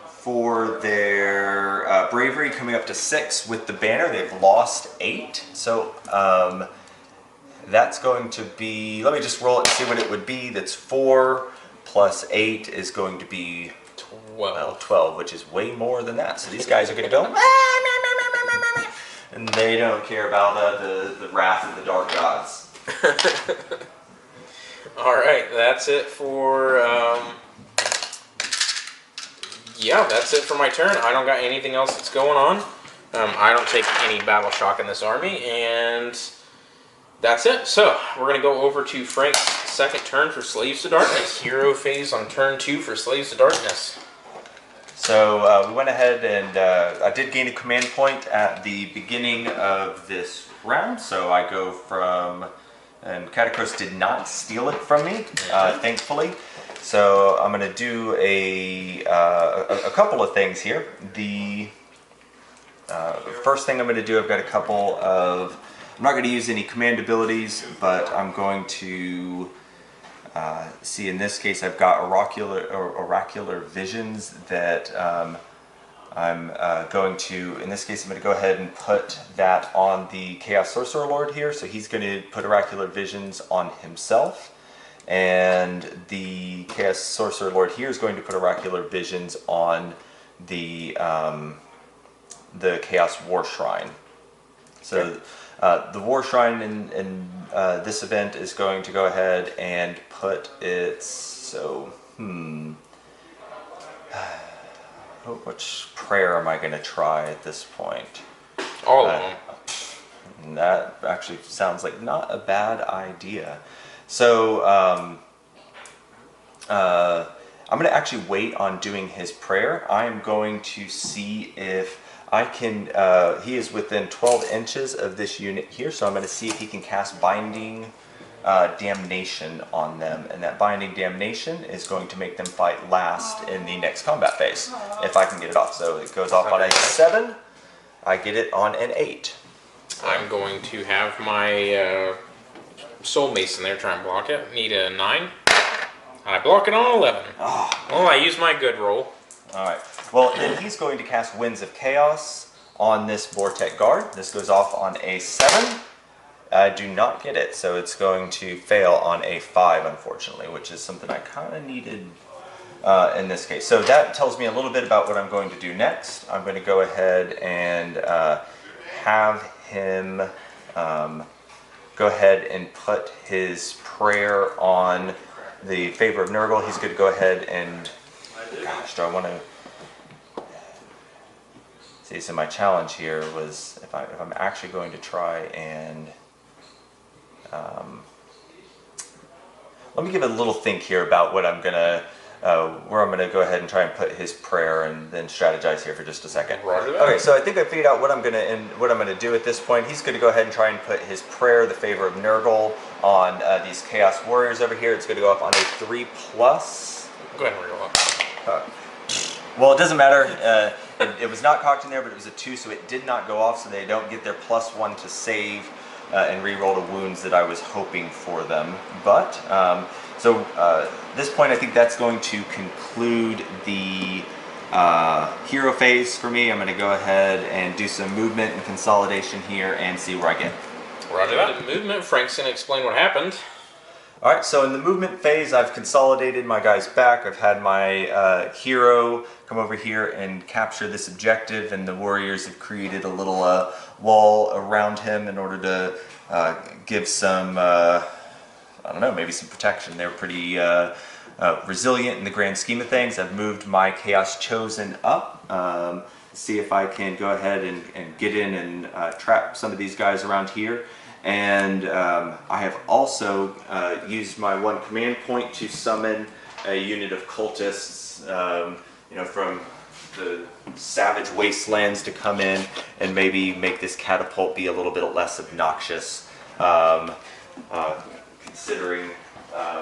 for their bravery, coming up to 6 with the banner. They've lost 8. So that's going to be... Let me just roll it and see what it would be. That's 4 plus 8 is going to be 12, which is way more than that. So these guys are going to go... And they don't care about the wrath of the Dark Gods. Alright, that's it for... yeah, that's it for my turn. I don't got anything else that's going on. I don't take any Battle Shock in this army, and that's it. So, we're going to go over to Frank's second turn for Slaves to Darkness. Hero phase on turn 2 for Slaves to Darkness. So we went ahead and I did gain a command point at the beginning of this round. So I go from, and Catacross did not steal it from me, thankfully. So I'm going to do a couple of things here. The first thing I'm going to do, I've got a couple of, I'm not going to use any command abilities, but I'm going to see, in this case, I've got oracular visions that I'm going to, in this case, I'm going to go ahead and put that on the Chaos Sorcerer Lord here. So he's going to put oracular visions on himself. And the Chaos Sorcerer Lord here is going to put oracular visions on the Chaos War Shrine. So the War Shrine in this event is going to go ahead and put its, which prayer am I going to try at this point? All of them. That actually sounds like not a bad idea. So I'm going to actually wait on doing his prayer. I'm going to see if I can, he is within 12 inches of this unit here, so I'm going to see if he can cast Binding Damnation on them, and that Binding Damnation is going to make them fight last in the next combat phase, if I can get it off. So it goes off on a 7, I get it on an 8. I'm going to have my Soul Mason there try and block it. Need a 9. I block it on 11. Oh. Well, I use my good roll. Alright, well then he's going to cast Winds of Chaos on this Vortec Guard. This goes off on a 7. I do not get it, so it's going to fail on a 5, unfortunately, which is something I kind of needed in this case. So that tells me a little bit about what I'm going to do next. I'm going to go ahead and have him go ahead and put his prayer on the favor of Nergal. He's going to go ahead and, gosh, do I want to see? So my challenge here was if I'm actually going to try and let me give it a little think here about what I'm gonna where I'm gonna go ahead and try and put his prayer, and then strategize here for just a second. Roger that. Okay, so I think I figured out what I'm gonna do at this point. He's gonna go ahead and try and put his prayer, the favor of Nergal, on these Chaos Warriors over here. It's gonna go off on a 3+. Go ahead and roll up. Well, it doesn't matter. It was not cocked in there, but it was a 2, so it did not go off, so they don't get their +1 to save and re-roll the wounds that I was hoping for them. But, so this point I think that's going to conclude the hero phase for me. I'm going to go ahead and do some movement and consolidation here and see where I get. Roger that. Movement, Frank's going to explain what happened. Alright, so in the movement phase, I've consolidated my guys back. I've had my hero come over here and capture this objective, and the warriors have created a little wall around him in order to give some, I don't know, maybe some protection. They're pretty resilient in the grand scheme of things. I've moved my Chaos Chosen up, see if I can go ahead and get in and trap some of these guys around here. And I have also used my 1 command point to summon a unit of cultists, you know, from the savage wastelands to come in and maybe make this catapult be a little bit less obnoxious, considering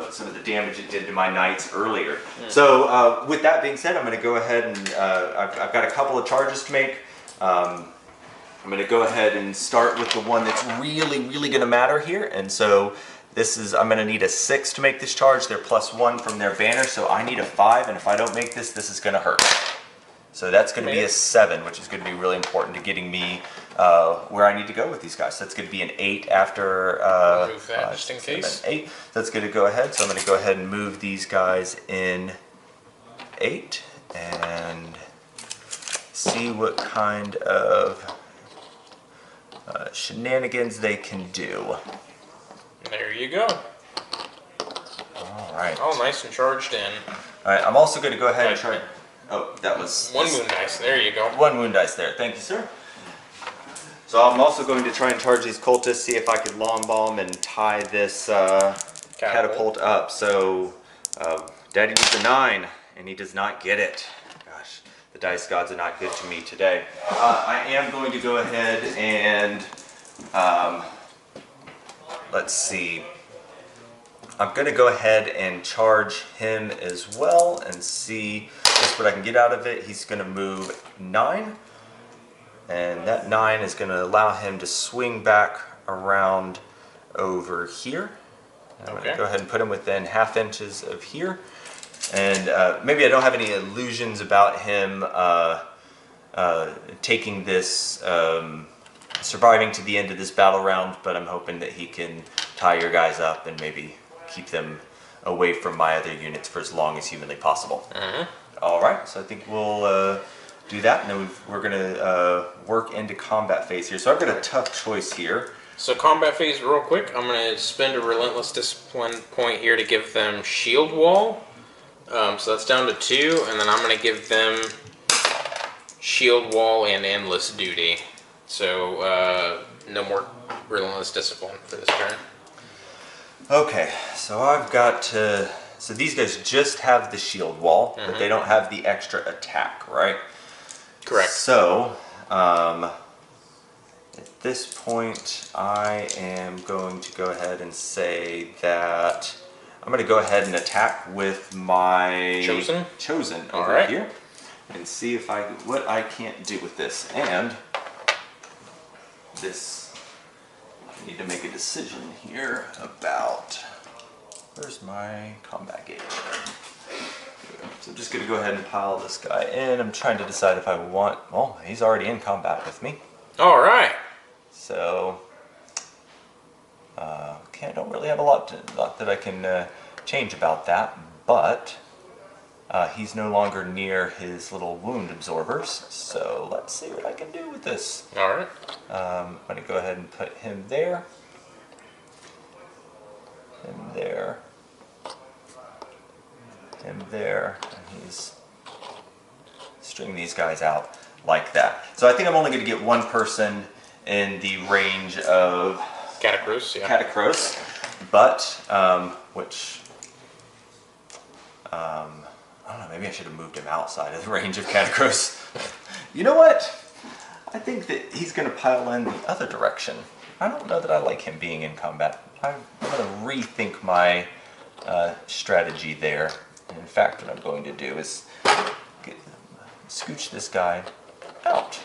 some of the damage it did to my knights earlier. So with that being said, I'm going to go ahead and I've got a couple of charges to make. I'm going to go ahead and start with the one that's really going to matter here. And so this is, I'm going to need a 6 to make this charge. They're +1 from their banner, so I need a 5. And if I don't make this, this is going to hurt. So that's going to be a 7, which is going to be really important to getting me where I need to go with these guys. So that's going to be an 8 after Move that just in case. 8. That's going to go ahead. So I'm going to go ahead and move these guys in 8 and see what kind of shenanigans they can do. There you go. Alright. Oh, nice and charged in. Alright, I'm also going to go ahead and try... Oh, that was... 1 wound dice. There you go. 1 wound dice there. Thank you, sir. So I'm also going to try and charge these cultists, see if I can long bomb and tie this catapult up. So, Daddy needs a 9, and he does not get it. Gosh, the dice gods are not good to me today. I am going to go ahead and... let's see. I'm going to go ahead and charge him as well and see just what I can get out of it. He's going to move 9. And that 9 is going to allow him to swing back around over here. I'm going to go ahead and put him within ½ inches of here. And maybe I don't have any illusions about him taking this, surviving to the end of this battle round, but I'm hoping that he can tie your guys up and maybe keep them away from my other units for as long as humanly possible. Alright, so I think we'll do that, and then we're going to work into combat phase here. So I've got a tough choice here. So combat phase real quick, I'm going to spend a Relentless Discipline point here to give them Shield Wall. So that's down to 2, and then I'm going to give them shield wall, and endless duty. So no more relentless discipline for this turn. Okay, so I've got to... So these guys just have the shield wall, but they don't have the extra attack, right? Correct. So, at this point, I am going to go ahead and say that I'm going to go ahead and attack with my chosen over here, and see if what I can't do with this. And this, I need to make a decision here about. Where's my combat gauge? So I'm just going to go ahead and pile this guy in. I'm trying to decide if I want... Well, he's already in combat with me. All right. So, I don't really have a lot that I can change about that. But he's no longer near his little wound absorbers. So let's see what I can do with this. All right. I'm going to go ahead and put him there. Him there. Him there, and he's string these guys out like that. So I think I'm only going to get one person in the range of Catacross, yeah. Catacross, but which I don't know. Maybe I should have moved him outside of the range of Catacross. You know what? I think that he's going to pile in the other direction. I don't know that I like him being in combat. I'm going to rethink my strategy there. In fact, what I'm going to do is scooch this guy out.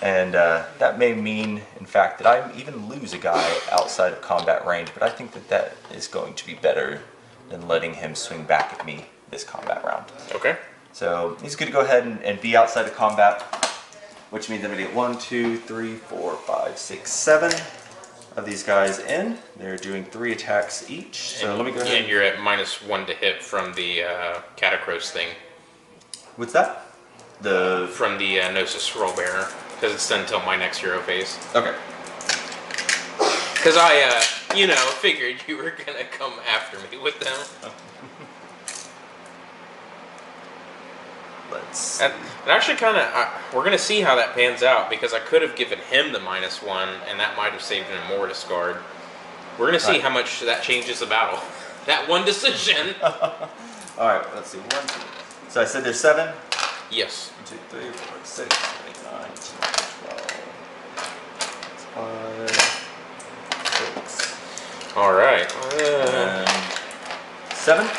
And that may mean, in fact, that I even lose a guy outside of combat range, but I think that that is going to be better than letting him swing back at me this combat round. Okay. So he's going to go ahead and be outside of combat, which means I'm going to get 1, 2, 3, 4, 5, 6, 7 of these guys in. They're doing 3 attacks each. So let me go ahead. And you're at -1 to hit from the Catacross thing. What's that? From the Gnosis Scroll Bearer, because it's until my next hero phase. Okay. Because I, figured you were gonna come after me with them. Let's. And actually, we're gonna see how that pans out, because I could have given him the -1, and that might have saved him more discard. We're gonna see how much that changes the battle. That one decision. All right. Let's see. 1, 2. So I said there's 7. Yes. 1, 2, 3, 4, 6, 7, 8, 9, 10, 12. 5, 6. All right. And 7.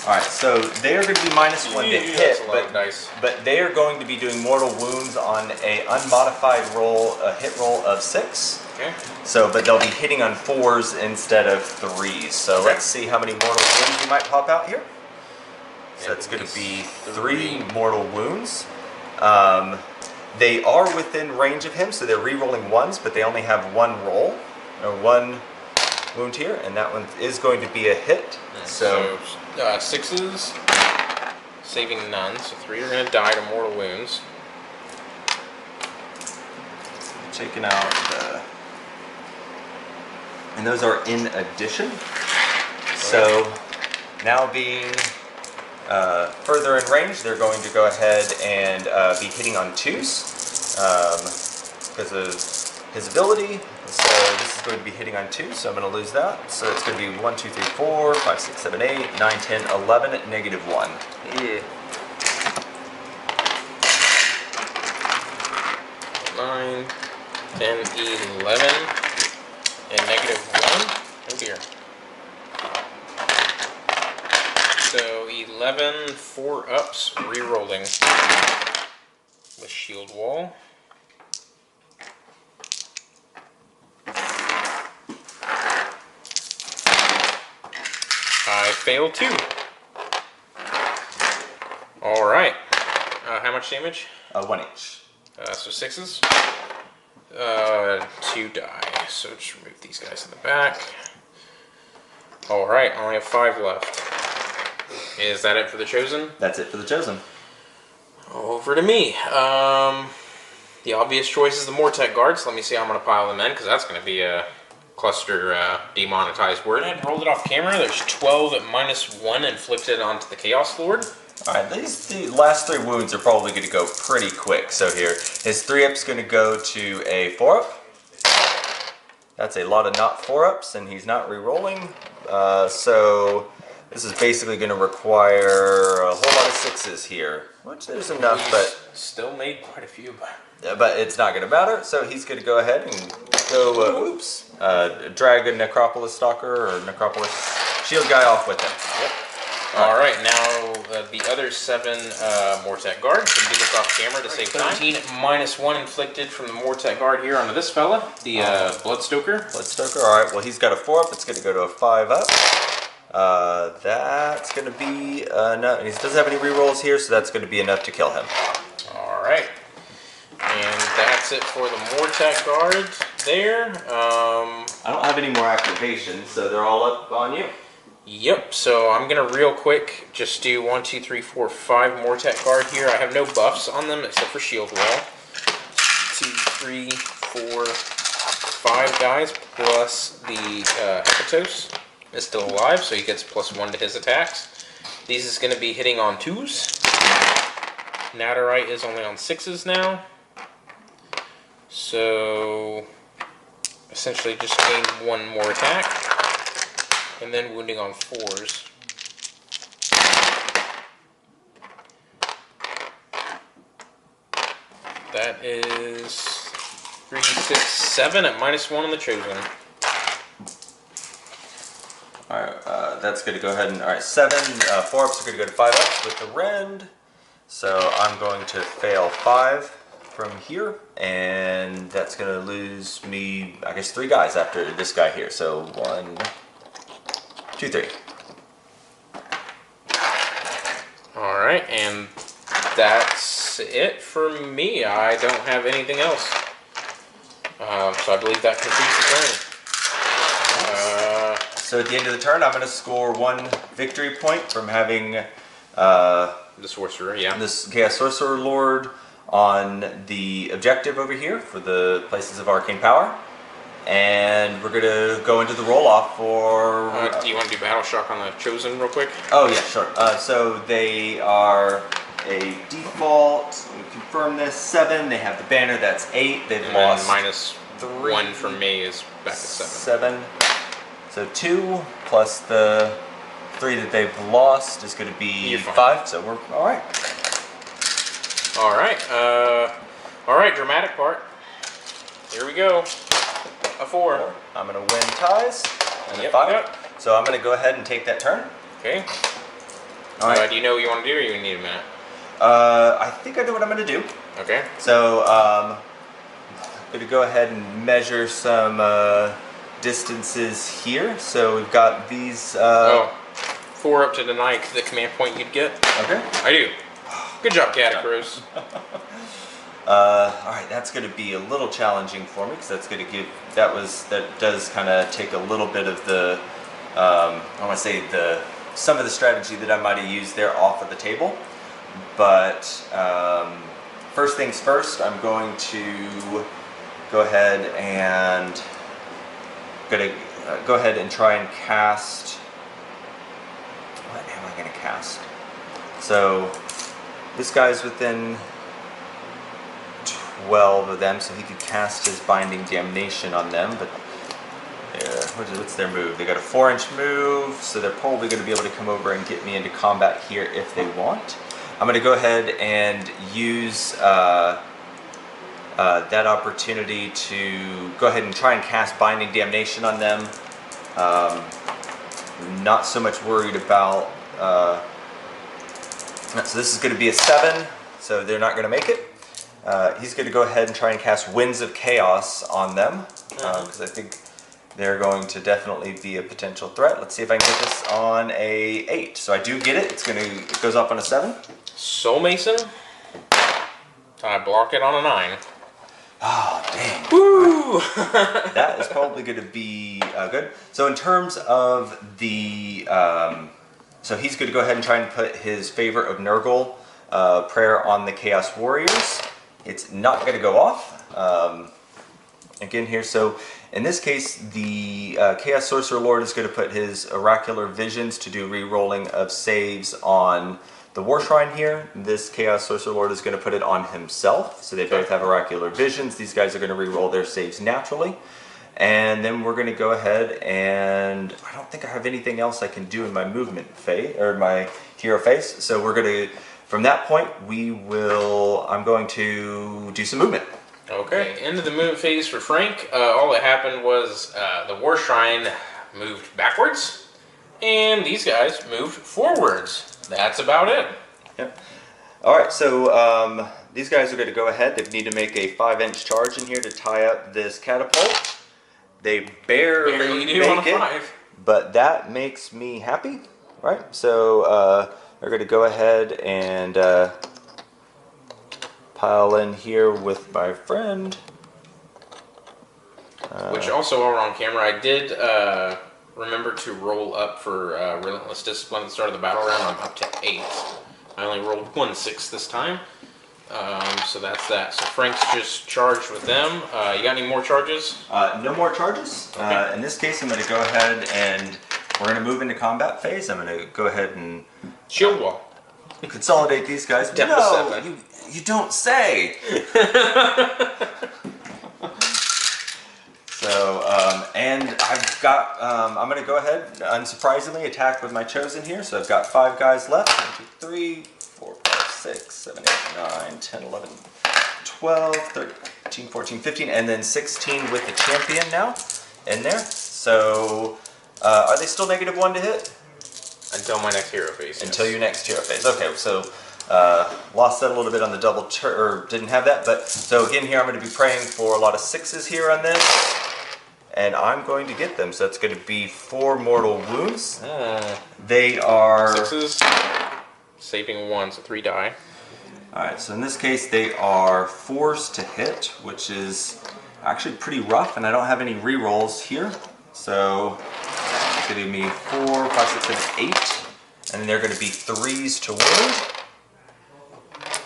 All right, so they are going to be -1 to hit, but they are going to be doing mortal wounds on a unmodified roll, a hit roll of 6. Okay. So, but they'll be hitting on 4s instead of 3s. So let's see how many mortal wounds we might pop out here. So that's going to be 3 mortal wounds. They are within range of him, so they're re-rolling 1s, but they only have 1 roll, or 1 wound here, and that one is going to be a hit. So 6s, saving none, so 3 are going to die to mortal wounds. Taking out and those are in addition. So now being further in range, they're going to go ahead and be hitting on 2s because of his ability. So this is going to be hitting on 2, so I'm going to lose that. So it's going to be 1, 2, 3, 4, 5, 6, 7, 8, 9, 10, 11, -1. Yeah. 9, 10, 11, and -1. Oh dear. So 11, 4 ups, re-rolling with shield wall. I failed 2. All right. How much damage? 1 each. So 6s. 2 die. So just remove these guys in the back. All right. I only have 5 left. Is that it for the Chosen? That's it for the Chosen. Over to me. The obvious choice is the Mortek Guards. Let me see how I'm going to pile them in, because that's going to be a cluster demonetized word. I rolled it off camera. There's 12 at -1 and flipped it onto the Chaos Lord. Alright, the last 3 wounds are probably going to go pretty quick. So here, his 3-up's going to go to a 4-up. That's a lot of not 4-ups, and he's not re-rolling. So this is basically going to require a whole lot of 6s here. Which there's enough, but still made quite a few. but it's not going to matter. So he's going to go ahead and go, drag a Necropolis Stalker or Necropolis Shield guy off with him. Yep. Alright, now the other 7 Mortek guards can do this off camera to save time. 13 -1 inflicted from the Mortek guard here onto this fella, the Bloodstoker. Bloodstoker, alright, well he's got a 4-up, it's going to go to a 5-up. That's going to be enough, and he doesn't have any rerolls here, so that's going to be enough to kill him. Alright, and that's it for the Mortek guard there. I don't have any more activations, so they're all up on you. Yep, so I'm going to real quick just do 1, 2, 3, 4, 5 Mortek guard here. I have no buffs on them except for shield wall. 2, 3, 4, 5 guys plus the Hepatos is still alive, so he gets +1 to his attacks. These is going to be hitting on 2s. Naderite is only on 6s now. So essentially just gained 1 more attack. And then wounding on 4s. That is 3, 6, 7 at -1 on the Chosen. Alright, that's going to go ahead and, alright, 7, 4-ups are going to go to 5-ups with the Rend. So I'm going to fail 5 from here, and that's going to lose me, I guess, 3 guys after this guy here. So 1, 2, 3. Alright, and that's it for me. I don't have anything else. So I believe that completes the turn. So at the end of the turn, I'm going to score 1 victory point from having the Sorcerer, yeah. this Chaos Sorcerer Lord on the objective over here for the Places of Arcane Power. And we're going to go into the roll-off for... do you want to do Battle Shock on the Chosen real quick? Oh, yeah, sure. So they are a default, we confirm this, 7. They have the banner, that's 8. They've And lost then -1 from me is back to 7. 7. So 2 plus the 3 that they've lost is going to be 5. So we're all right. All right, dramatic part. Here we go. A 4. I'm going to win ties and a 5. Yep. So I'm going to go ahead and take that turn. Okay. All right. Do you know what you want to do, or you need a minute? I think I know what I'm going to do. Okay. So I'm going to go ahead and measure some distances here. So we've got these. 4 up to deny the command point you'd get. Okay. I do. Good job, Catacross. All right, that's going to be a little challenging for me because that's going to give that does kind of take a little bit of the I want to say some of the strategy that I might have used there off of the table. But first things first, I'm going to go ahead and try and cast. What am I going to cast? So this guy's within 12 of them, so he could cast his Binding Damnation on them, but what's their move? They got a 4-inch move, so they're probably going to be able to come over and get me into combat here if they want. I'm going to go ahead and use that opportunity to go ahead and try and cast Binding Damnation on them. Not so much worried about... so this is going to be a 7, so they're not going to make it. He's going to go ahead and try and cast Winds of Chaos on them, because I think they're going to definitely be a potential threat. Let's see if I can get this on a 8. So I do get it. It goes up on a 7. Soul Mason. I block it on a 9. Oh, dang. Woo! That is probably going to be good. So in terms of the... so he's going to go ahead and try and put his Favor of Nergal prayer on the Chaos Warriors. It's not going to go off. Again here, so in this case, the Chaos Sorcerer Lord is going to put his Oracular Visions to do re-rolling of saves on the War Shrine here. This Chaos Sorcerer Lord is going to put it on himself. So they both have Oracular Visions. These guys are going to re-roll their saves naturally. And then we're going to go ahead and I don't think I have anything else I can do in my movement phase or my hero phase. So we're going to, from that point, I'm going to do some movement. Okay, into the movement phase for Frank. All that happened was the War Shrine moved backwards, and these guys moved forwards. That's about it. Yep. All right, so these guys are going to go ahead. They need to make a 5-inch charge in here to tie up this catapult. They barely do on a make it, 5. but that makes me happy, right? So they're going to go ahead and pile in here with my friend. Which also, while we're on camera, I did remember to roll up for Relentless Discipline at the start of the battle round. I'm up to 8. I only rolled 1/6 this time. So that's that. So Frank's just charged with them. You got any more charges? No more charges. Okay. In this case, I'm going to go ahead and we're going to move into combat phase. I'm going to go ahead and Shield wall. consolidate these guys. Temple No, 7. you don't say. So, and I've got, I'm going to go ahead, unsurprisingly, attack with my chosen here. So I've got 5 guys left. 1, 2, 3, 4, 5, 6, 7, 8, 9, 10, 11, 12, 13, 14, 15, and then 16 with the champion now in there. So, are they still -1 to hit? Until my next hero phase. Until your next hero phase. Okay, so lost that a little bit on the double or didn't have that. But so again, here I'm going to be praying for a lot of 6s here on this, and I'm going to get them. So that's going to be 4 mortal wounds. They are 6s, saving 1, so 3 die. all right. So in this case, they are 4s to hit, which is actually pretty rough, and I don't have any rerolls here. So it's going to be 4, 5, 6, 7, 8, and then they're going to be 3s to wound.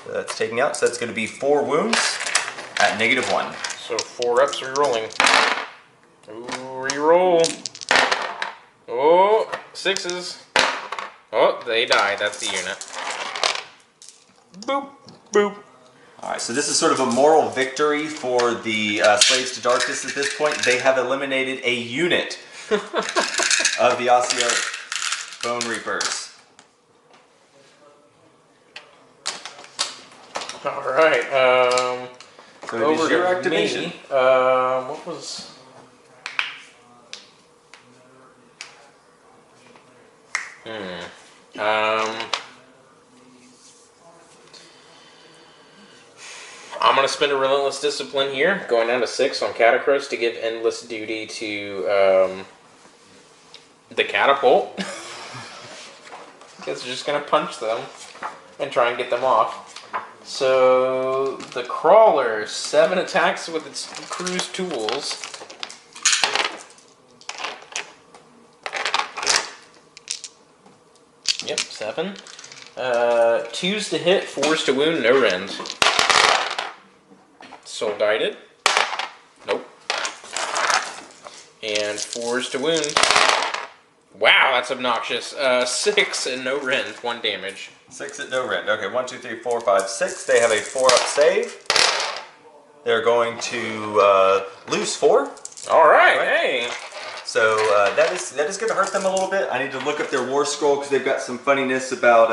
So that's taking out. So that's going to be 4 wounds at -1. So 4 reps re-rolling. Ooh, re-roll. Oh, 6s. Oh, they die. That's the unit. Boop, boop. All right. So this is sort of a moral victory for the Slaves to Darkness at this point. They have eliminated a unit of the Ossiarch Bonereapers. All right. So it Over is your to activation. me. What was? I'm gonna spend a Relentless Discipline here, going down to 6 on Catacross to give endless duty to the catapult. Guess we're just gonna punch them and try and get them off. So the crawler, 7 attacks with its crew's tools. Yep, 7. 2s to hit, 4s to wound, no rend. Soul guided. Nope. And 4s to wound. Wow, that's obnoxious. 6 and no rend, 1 damage. 6 at no rend. Okay, 1, 2, 3, 4, 5, 6. They have a 4-up save. They're going to lose 4. All right, hey. So that is going to hurt them a little bit. I need to look up their war scroll because they've got some funniness about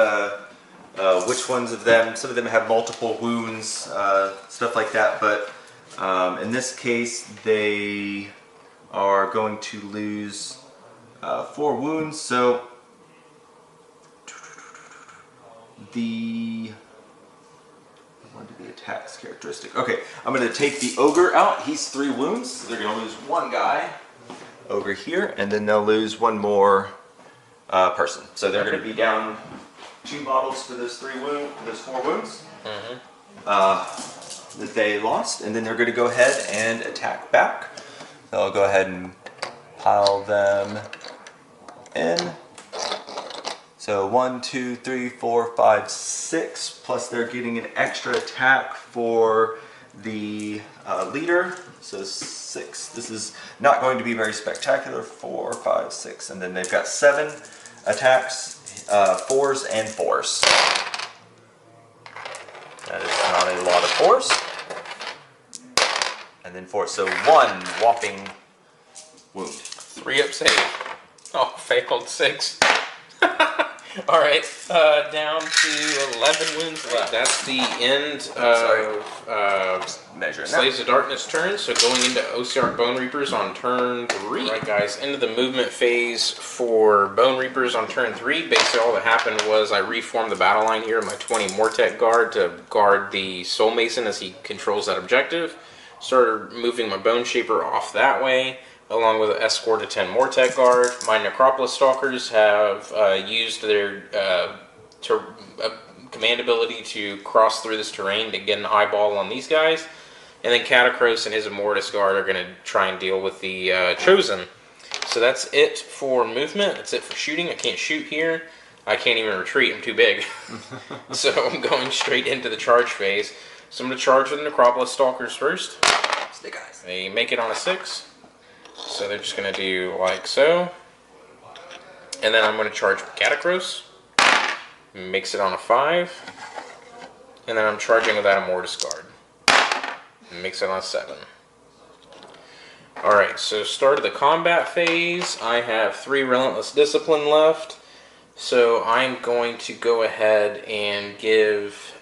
which ones of them. Some of them have multiple wounds, stuff like that. But in this case, they are going to lose 4 wounds. So the attacks characteristic. Okay, I'm going to take the ogre out. He's 3 wounds. So they're going to lose 1 guy over here, and then they'll lose 1 more person. So they're going to be down 2 models for those 4 wounds that they lost, and then they're going to go ahead and attack back. They'll go ahead and pile them in. So 1, 2, 3, 4, 5, 6, plus they're getting an extra attack for the leader. So 6. This is not going to be very spectacular. 4, 5, 6, and then they've got 7 attacks 4s and 4s. That is not a lot of 4s. And then 4. So 1 whopping wound. 3 up save. Oh, failed 6. Alright, down to 11 wounds left. That's the end of Measuring Slaves of Darkness turn, so going into Ossiarch Bonereapers on turn 3. Alright guys, into the movement phase for Bonereapers on turn 3. Basically all that happened was I reformed the battle line here, my 20 Mortek guard to guard the Soul Mason as he controls that objective. Started moving my Bone Shaper off that way, along with an escort of 10 Mortek guard. My Necropolis Stalkers have used their command ability to cross through this terrain to get an eyeball on these guys. And then Catacros and his Immortus Guard are going to try and deal with the Chosen. So that's it for movement. That's it for shooting. I can't shoot here. I can't even retreat. I'm too big. So I'm going straight into the charge phase. So I'm going to charge with the Necropolis Stalkers first. Snake eyes. They make it on a 6. So they're just going to do like so. And then I'm going to charge with Catacros. Makes it on a 5. And then I'm charging with that Immortus Guard. Makes it on a 7. Alright, so start of the combat phase. I have 3 Relentless Discipline left. So I'm going to go ahead and give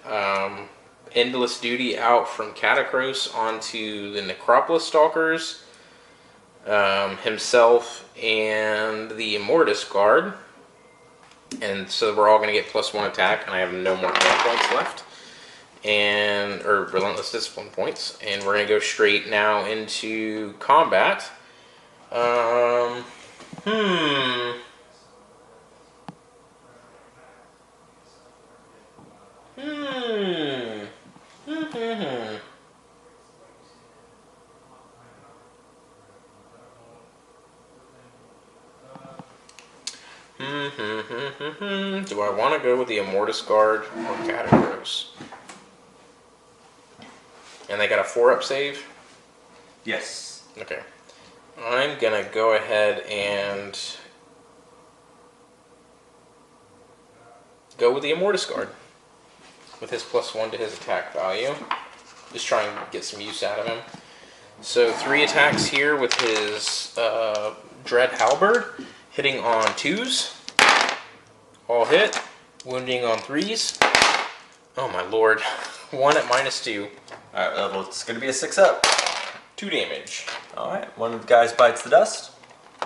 Endless Duty out from Catacros onto the Necropolis Stalkers. Himself and the Immortus Guard. And so we're all going to get +1 attack, and I have no more command points left. Or Relentless Discipline points. And we're going to go straight now into combat. Do I want to go with the Immortus Guard or Catacros? And they got a 4-up save? Yes. Okay. I'm going to go ahead and go with the Immortus Guard with his +1 to his attack value. Just try and get some use out of him. So 3 attacks here with his Dread Halberd, hitting on 2s. All hit. Wounding on 3s. Oh my lord. 1 at -2. Alright, well, it's going to be a 6-up. 2 damage. Alright, one of the guys bites the dust.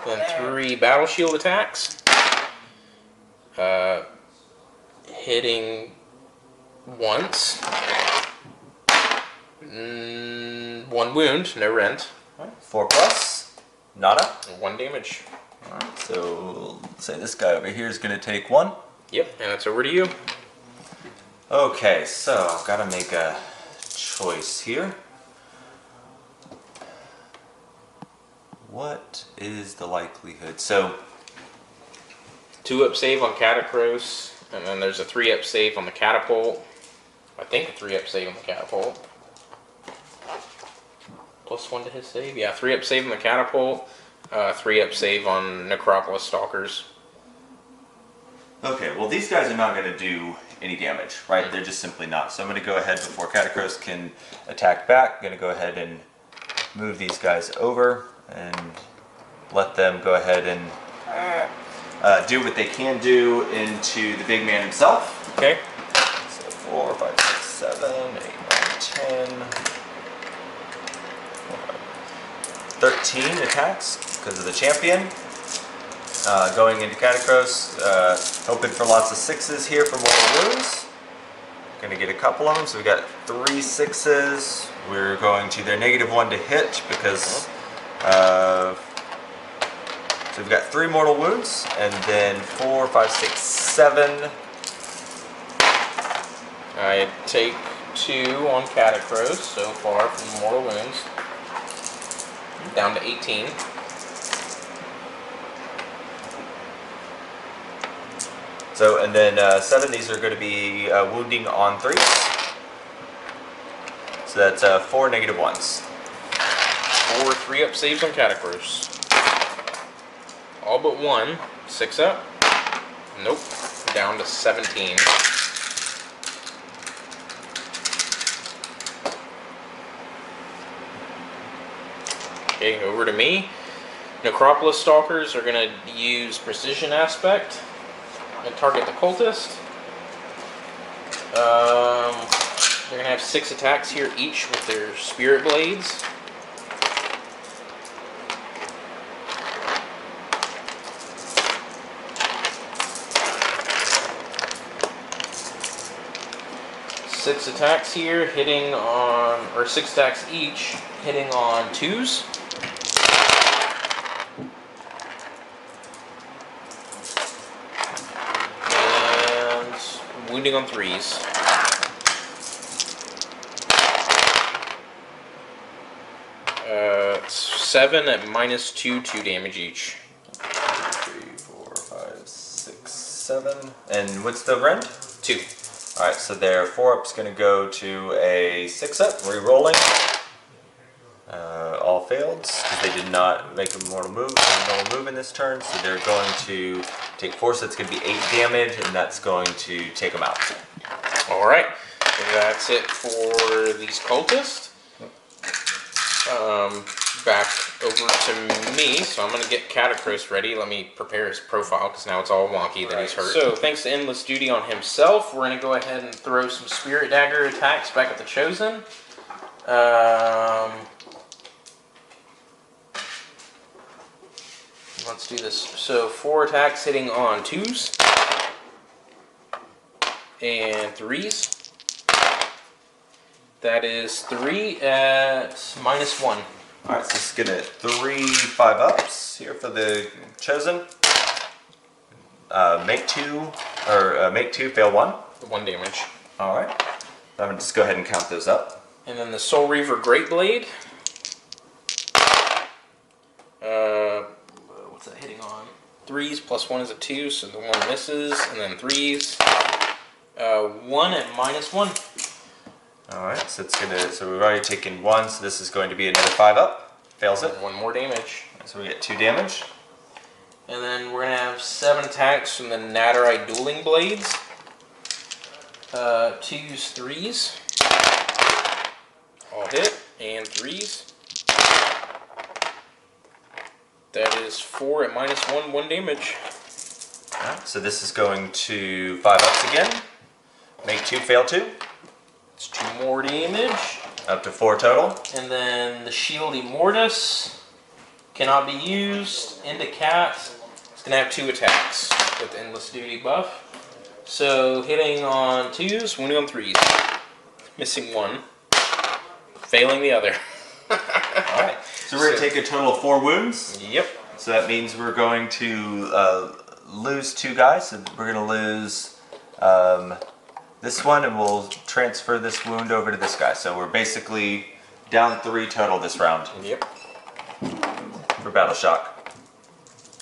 Then 3 Battle Shield attacks. Hitting once. 1 wound, no rent. Alright, 4+. Nada. 1 damage. Alright, so say this guy over here is going to take 1. Yep, and it's over to you. Okay, so I've got to make a choice here. What is the likelihood? So 2-up save on Catacros, and then there's a 3-up save on the Catapult. I think a 3-up save on the Catapult. +1 to his save? Yeah, 3-up save on the Catapult, 3-up save on Necropolis Stalkers. okay, well these guys are not going to do any damage, right? They're just simply not. So I'm going to go ahead before Catacros can attack back. I'm going to go ahead and move these guys over and let them go ahead and do what they can do into the big man himself. Okay. So 4, 5, 6, 7, 8, 9, 10, 13 attacks because of the champion. Going into Catacros, hoping for lots of 6s here for more wounds. Going to get a couple of them, so we got 3 6s. We're going to their -1 to hit because so we've got 3 mortal wounds, and then 4, 5, 6, 7. I take 2 on Catacros so far from mortal wounds. Down to 18. So, and then 7, these are going to be wounding on 3s. So that's 4 -1s. 4 3-up saves on Catacros. All but 1. 6-up. Nope. down to 17. Okay, over to me. Necropolis Stalkers are going to use Precision Aspect and target the cultist. They're going to have 6 attacks here each with their Spirit Blades. Six attacks here, hitting on, or 6 attacks each, hitting on 2s. And wounding on 3s. It's 7 at -2, 2 damage each. 3, 4, 5, 6, 7. And what's the rend? 2. Alright, so their 4-up's going to go to a 6-up, re-rolling. All failed, because they did not make a mortal move in this turn, so they're going to take 4, so it's going to be 8 damage, and that's going to take them out. Alright, that's it for these cultists. Back over to me, so I'm going to get Catacross ready. Let me prepare his profile, because now it's all wonky that he's hurt. So, thanks to Endless Duty on himself, we're going to go ahead and throw some Spirit Dagger attacks back at the Chosen. Let's do this. So, 4 attacks hitting on 2s. And 3s. That is 3 at -1. Alright, so this is going to 3 5-ups here for the Chosen. Make 2, fail 1. 1 damage. Alright. I'm going to just go ahead and count those up. And then the Soul Reaver Great Blade. What's that hitting on? 3s plus 1 is a 2, so the 1 misses. And then 3s. 1 at -1. Alright, so it's gonna. So we've already taken 1, so this is going to be another 5-up. Fails it. 1 more damage. So we get 2 damage. And then we're gonna have 7 attacks from the Natterite Dueling Blades. 2s, 3s. All hit. And 3s. That is 4 at -1, 1 damage. Alright, so this is going to 5-ups again. Make 2, fail 2. It's 2 more damage. Up to 4 total. And then the Shield Immortus cannot be used. Into Cat. It's going to have 2 attacks with the Endless Duty buff. So hitting on 2s, wounding on 3s. Missing 1. Failing the other. Alright, so we're going to take a total of 4 wounds. Yep. So that means we're going to lose 2 guys. So we're going to lose this one, and we'll transfer this wound over to this guy. So we're basically down 3 total this round. Yep. For Battle Shock.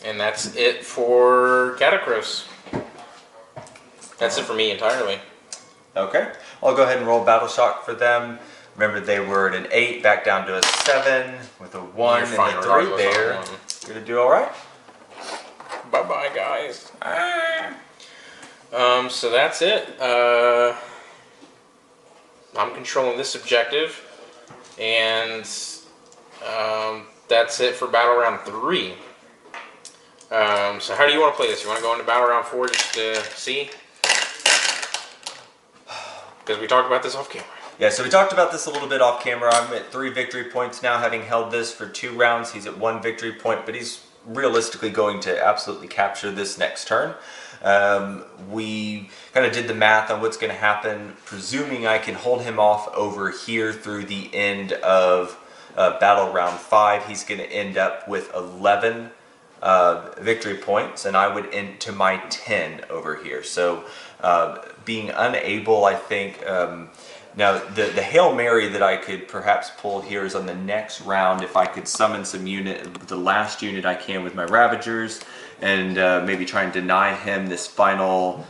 And that's it for Catacross. That's it for me entirely. Okay, I'll go ahead and roll Battle Shock for them. Remember, they were at an 8, back down to a 7 with a 1 and a 3 there. Gonna do all right. Bye bye, guys. So that's it. I'm controlling this objective, and that's it for battle round 3. So how do you want to play this? You want to go into battle round 4 just to see? Because we talked about this off camera. Yeah, so we talked about this a little bit off camera. I'm at 3 victory points now, having held this for 2 rounds. He's at 1 victory point, but he's realistically going to absolutely capture this next turn. We kind of did the math on what's going to happen, presuming I can hold him off over here through the end of battle round 5. He's going to end up with 11 victory points, and I would end to my 10 over here. So being unable, I think, now the Hail Mary that I could perhaps pull here is on the next round if I could summon some unit, the last unit I can with my Ravagers, and maybe try and deny him this final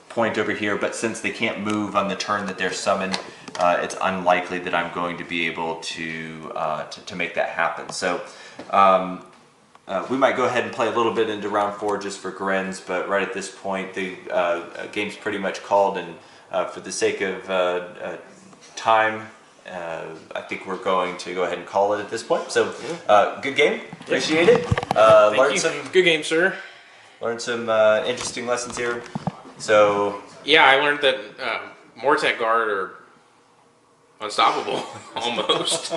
point over here. But since they can't move on the turn that they're summoned, it's unlikely that I'm going to be able to make that happen. So we might go ahead and play a little bit into round 4 just for grins, but right at this point the game's pretty much called, and for the sake of time, I think we're going to go ahead and call it at this point. So, good game. Appreciate it. Thank you. Good game, sir. Learned some interesting lessons here. So, yeah, I learned that Mortek Guard are unstoppable, almost.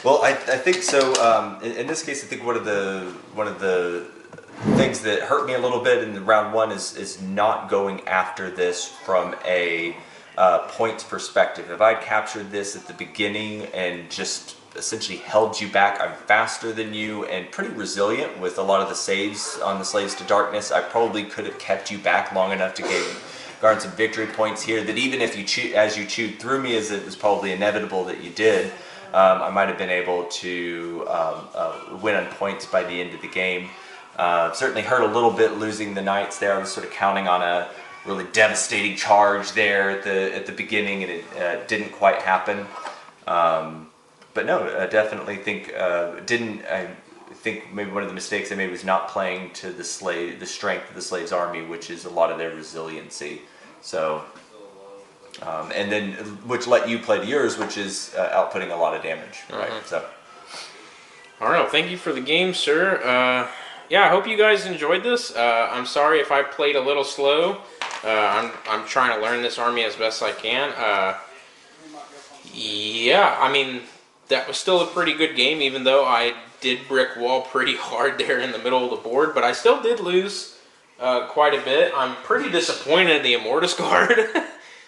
well, I think so. In this case, I think one of the things that hurt me a little bit in round 1 is not going after this from a points perspective. If I'd captured this at the beginning and just essentially held you back, I'm faster than you and pretty resilient with a lot of the saves on the Slaves to Darkness. I probably could have kept you back long enough to garner some victory points here, that even if you chewed through me, as it was probably inevitable that you did, I might have been able to win on points by the end of the game. Certainly hurt a little bit losing the Knights there. I was sort of counting on a really devastating charge there at the beginning, and it didn't quite happen. But no, I definitely think I think maybe one of the mistakes I made was not playing to the strength of the Slaves' army, which is a lot of their resiliency. So, and then which let you play to yours, which is outputting a lot of damage, right? So, all right, well, thank you for the game, sir. Yeah, I hope you guys enjoyed this. I'm sorry if I played a little slow. I'm trying to learn this army as best I can. Yeah, I mean, that was still a pretty good game, even though I did brick wall pretty hard there in the middle of the board, but I still did lose quite a bit. I'm pretty disappointed in the Immortus Guard.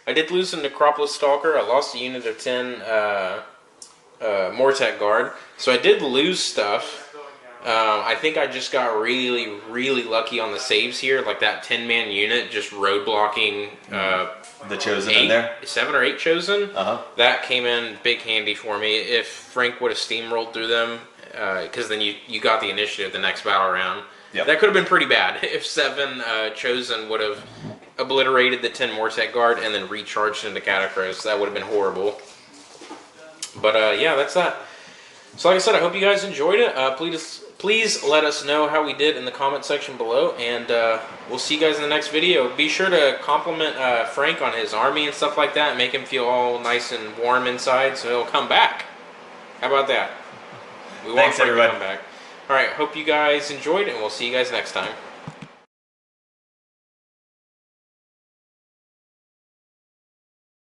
I did lose the Necropolis Stalker. I lost a unit of 10 Mortek Guard, so I did lose stuff. I think I just got really, really lucky on the saves here, like that 10-man unit just road blocking the Chosen in there? 7 or 8 Chosen. That came in big handy for me. If Frank would have steamrolled through them, because then you got the initiative the next battle round. Yep. That could have been pretty bad if 7 Chosen would have obliterated the 10 Mortek Guard and then recharged into Catacross. That would have been horrible. But yeah, that's that. So like I said, I hope you guys enjoyed it. Please let us know how we did in the comment section below, and we'll see you guys in the next video. Be sure to compliment Frank on his army and stuff like that, and make him feel all nice and warm inside, so he'll come back. How about that? We want Frank to come back. All right, hope you guys enjoyed, and we'll see you guys next time.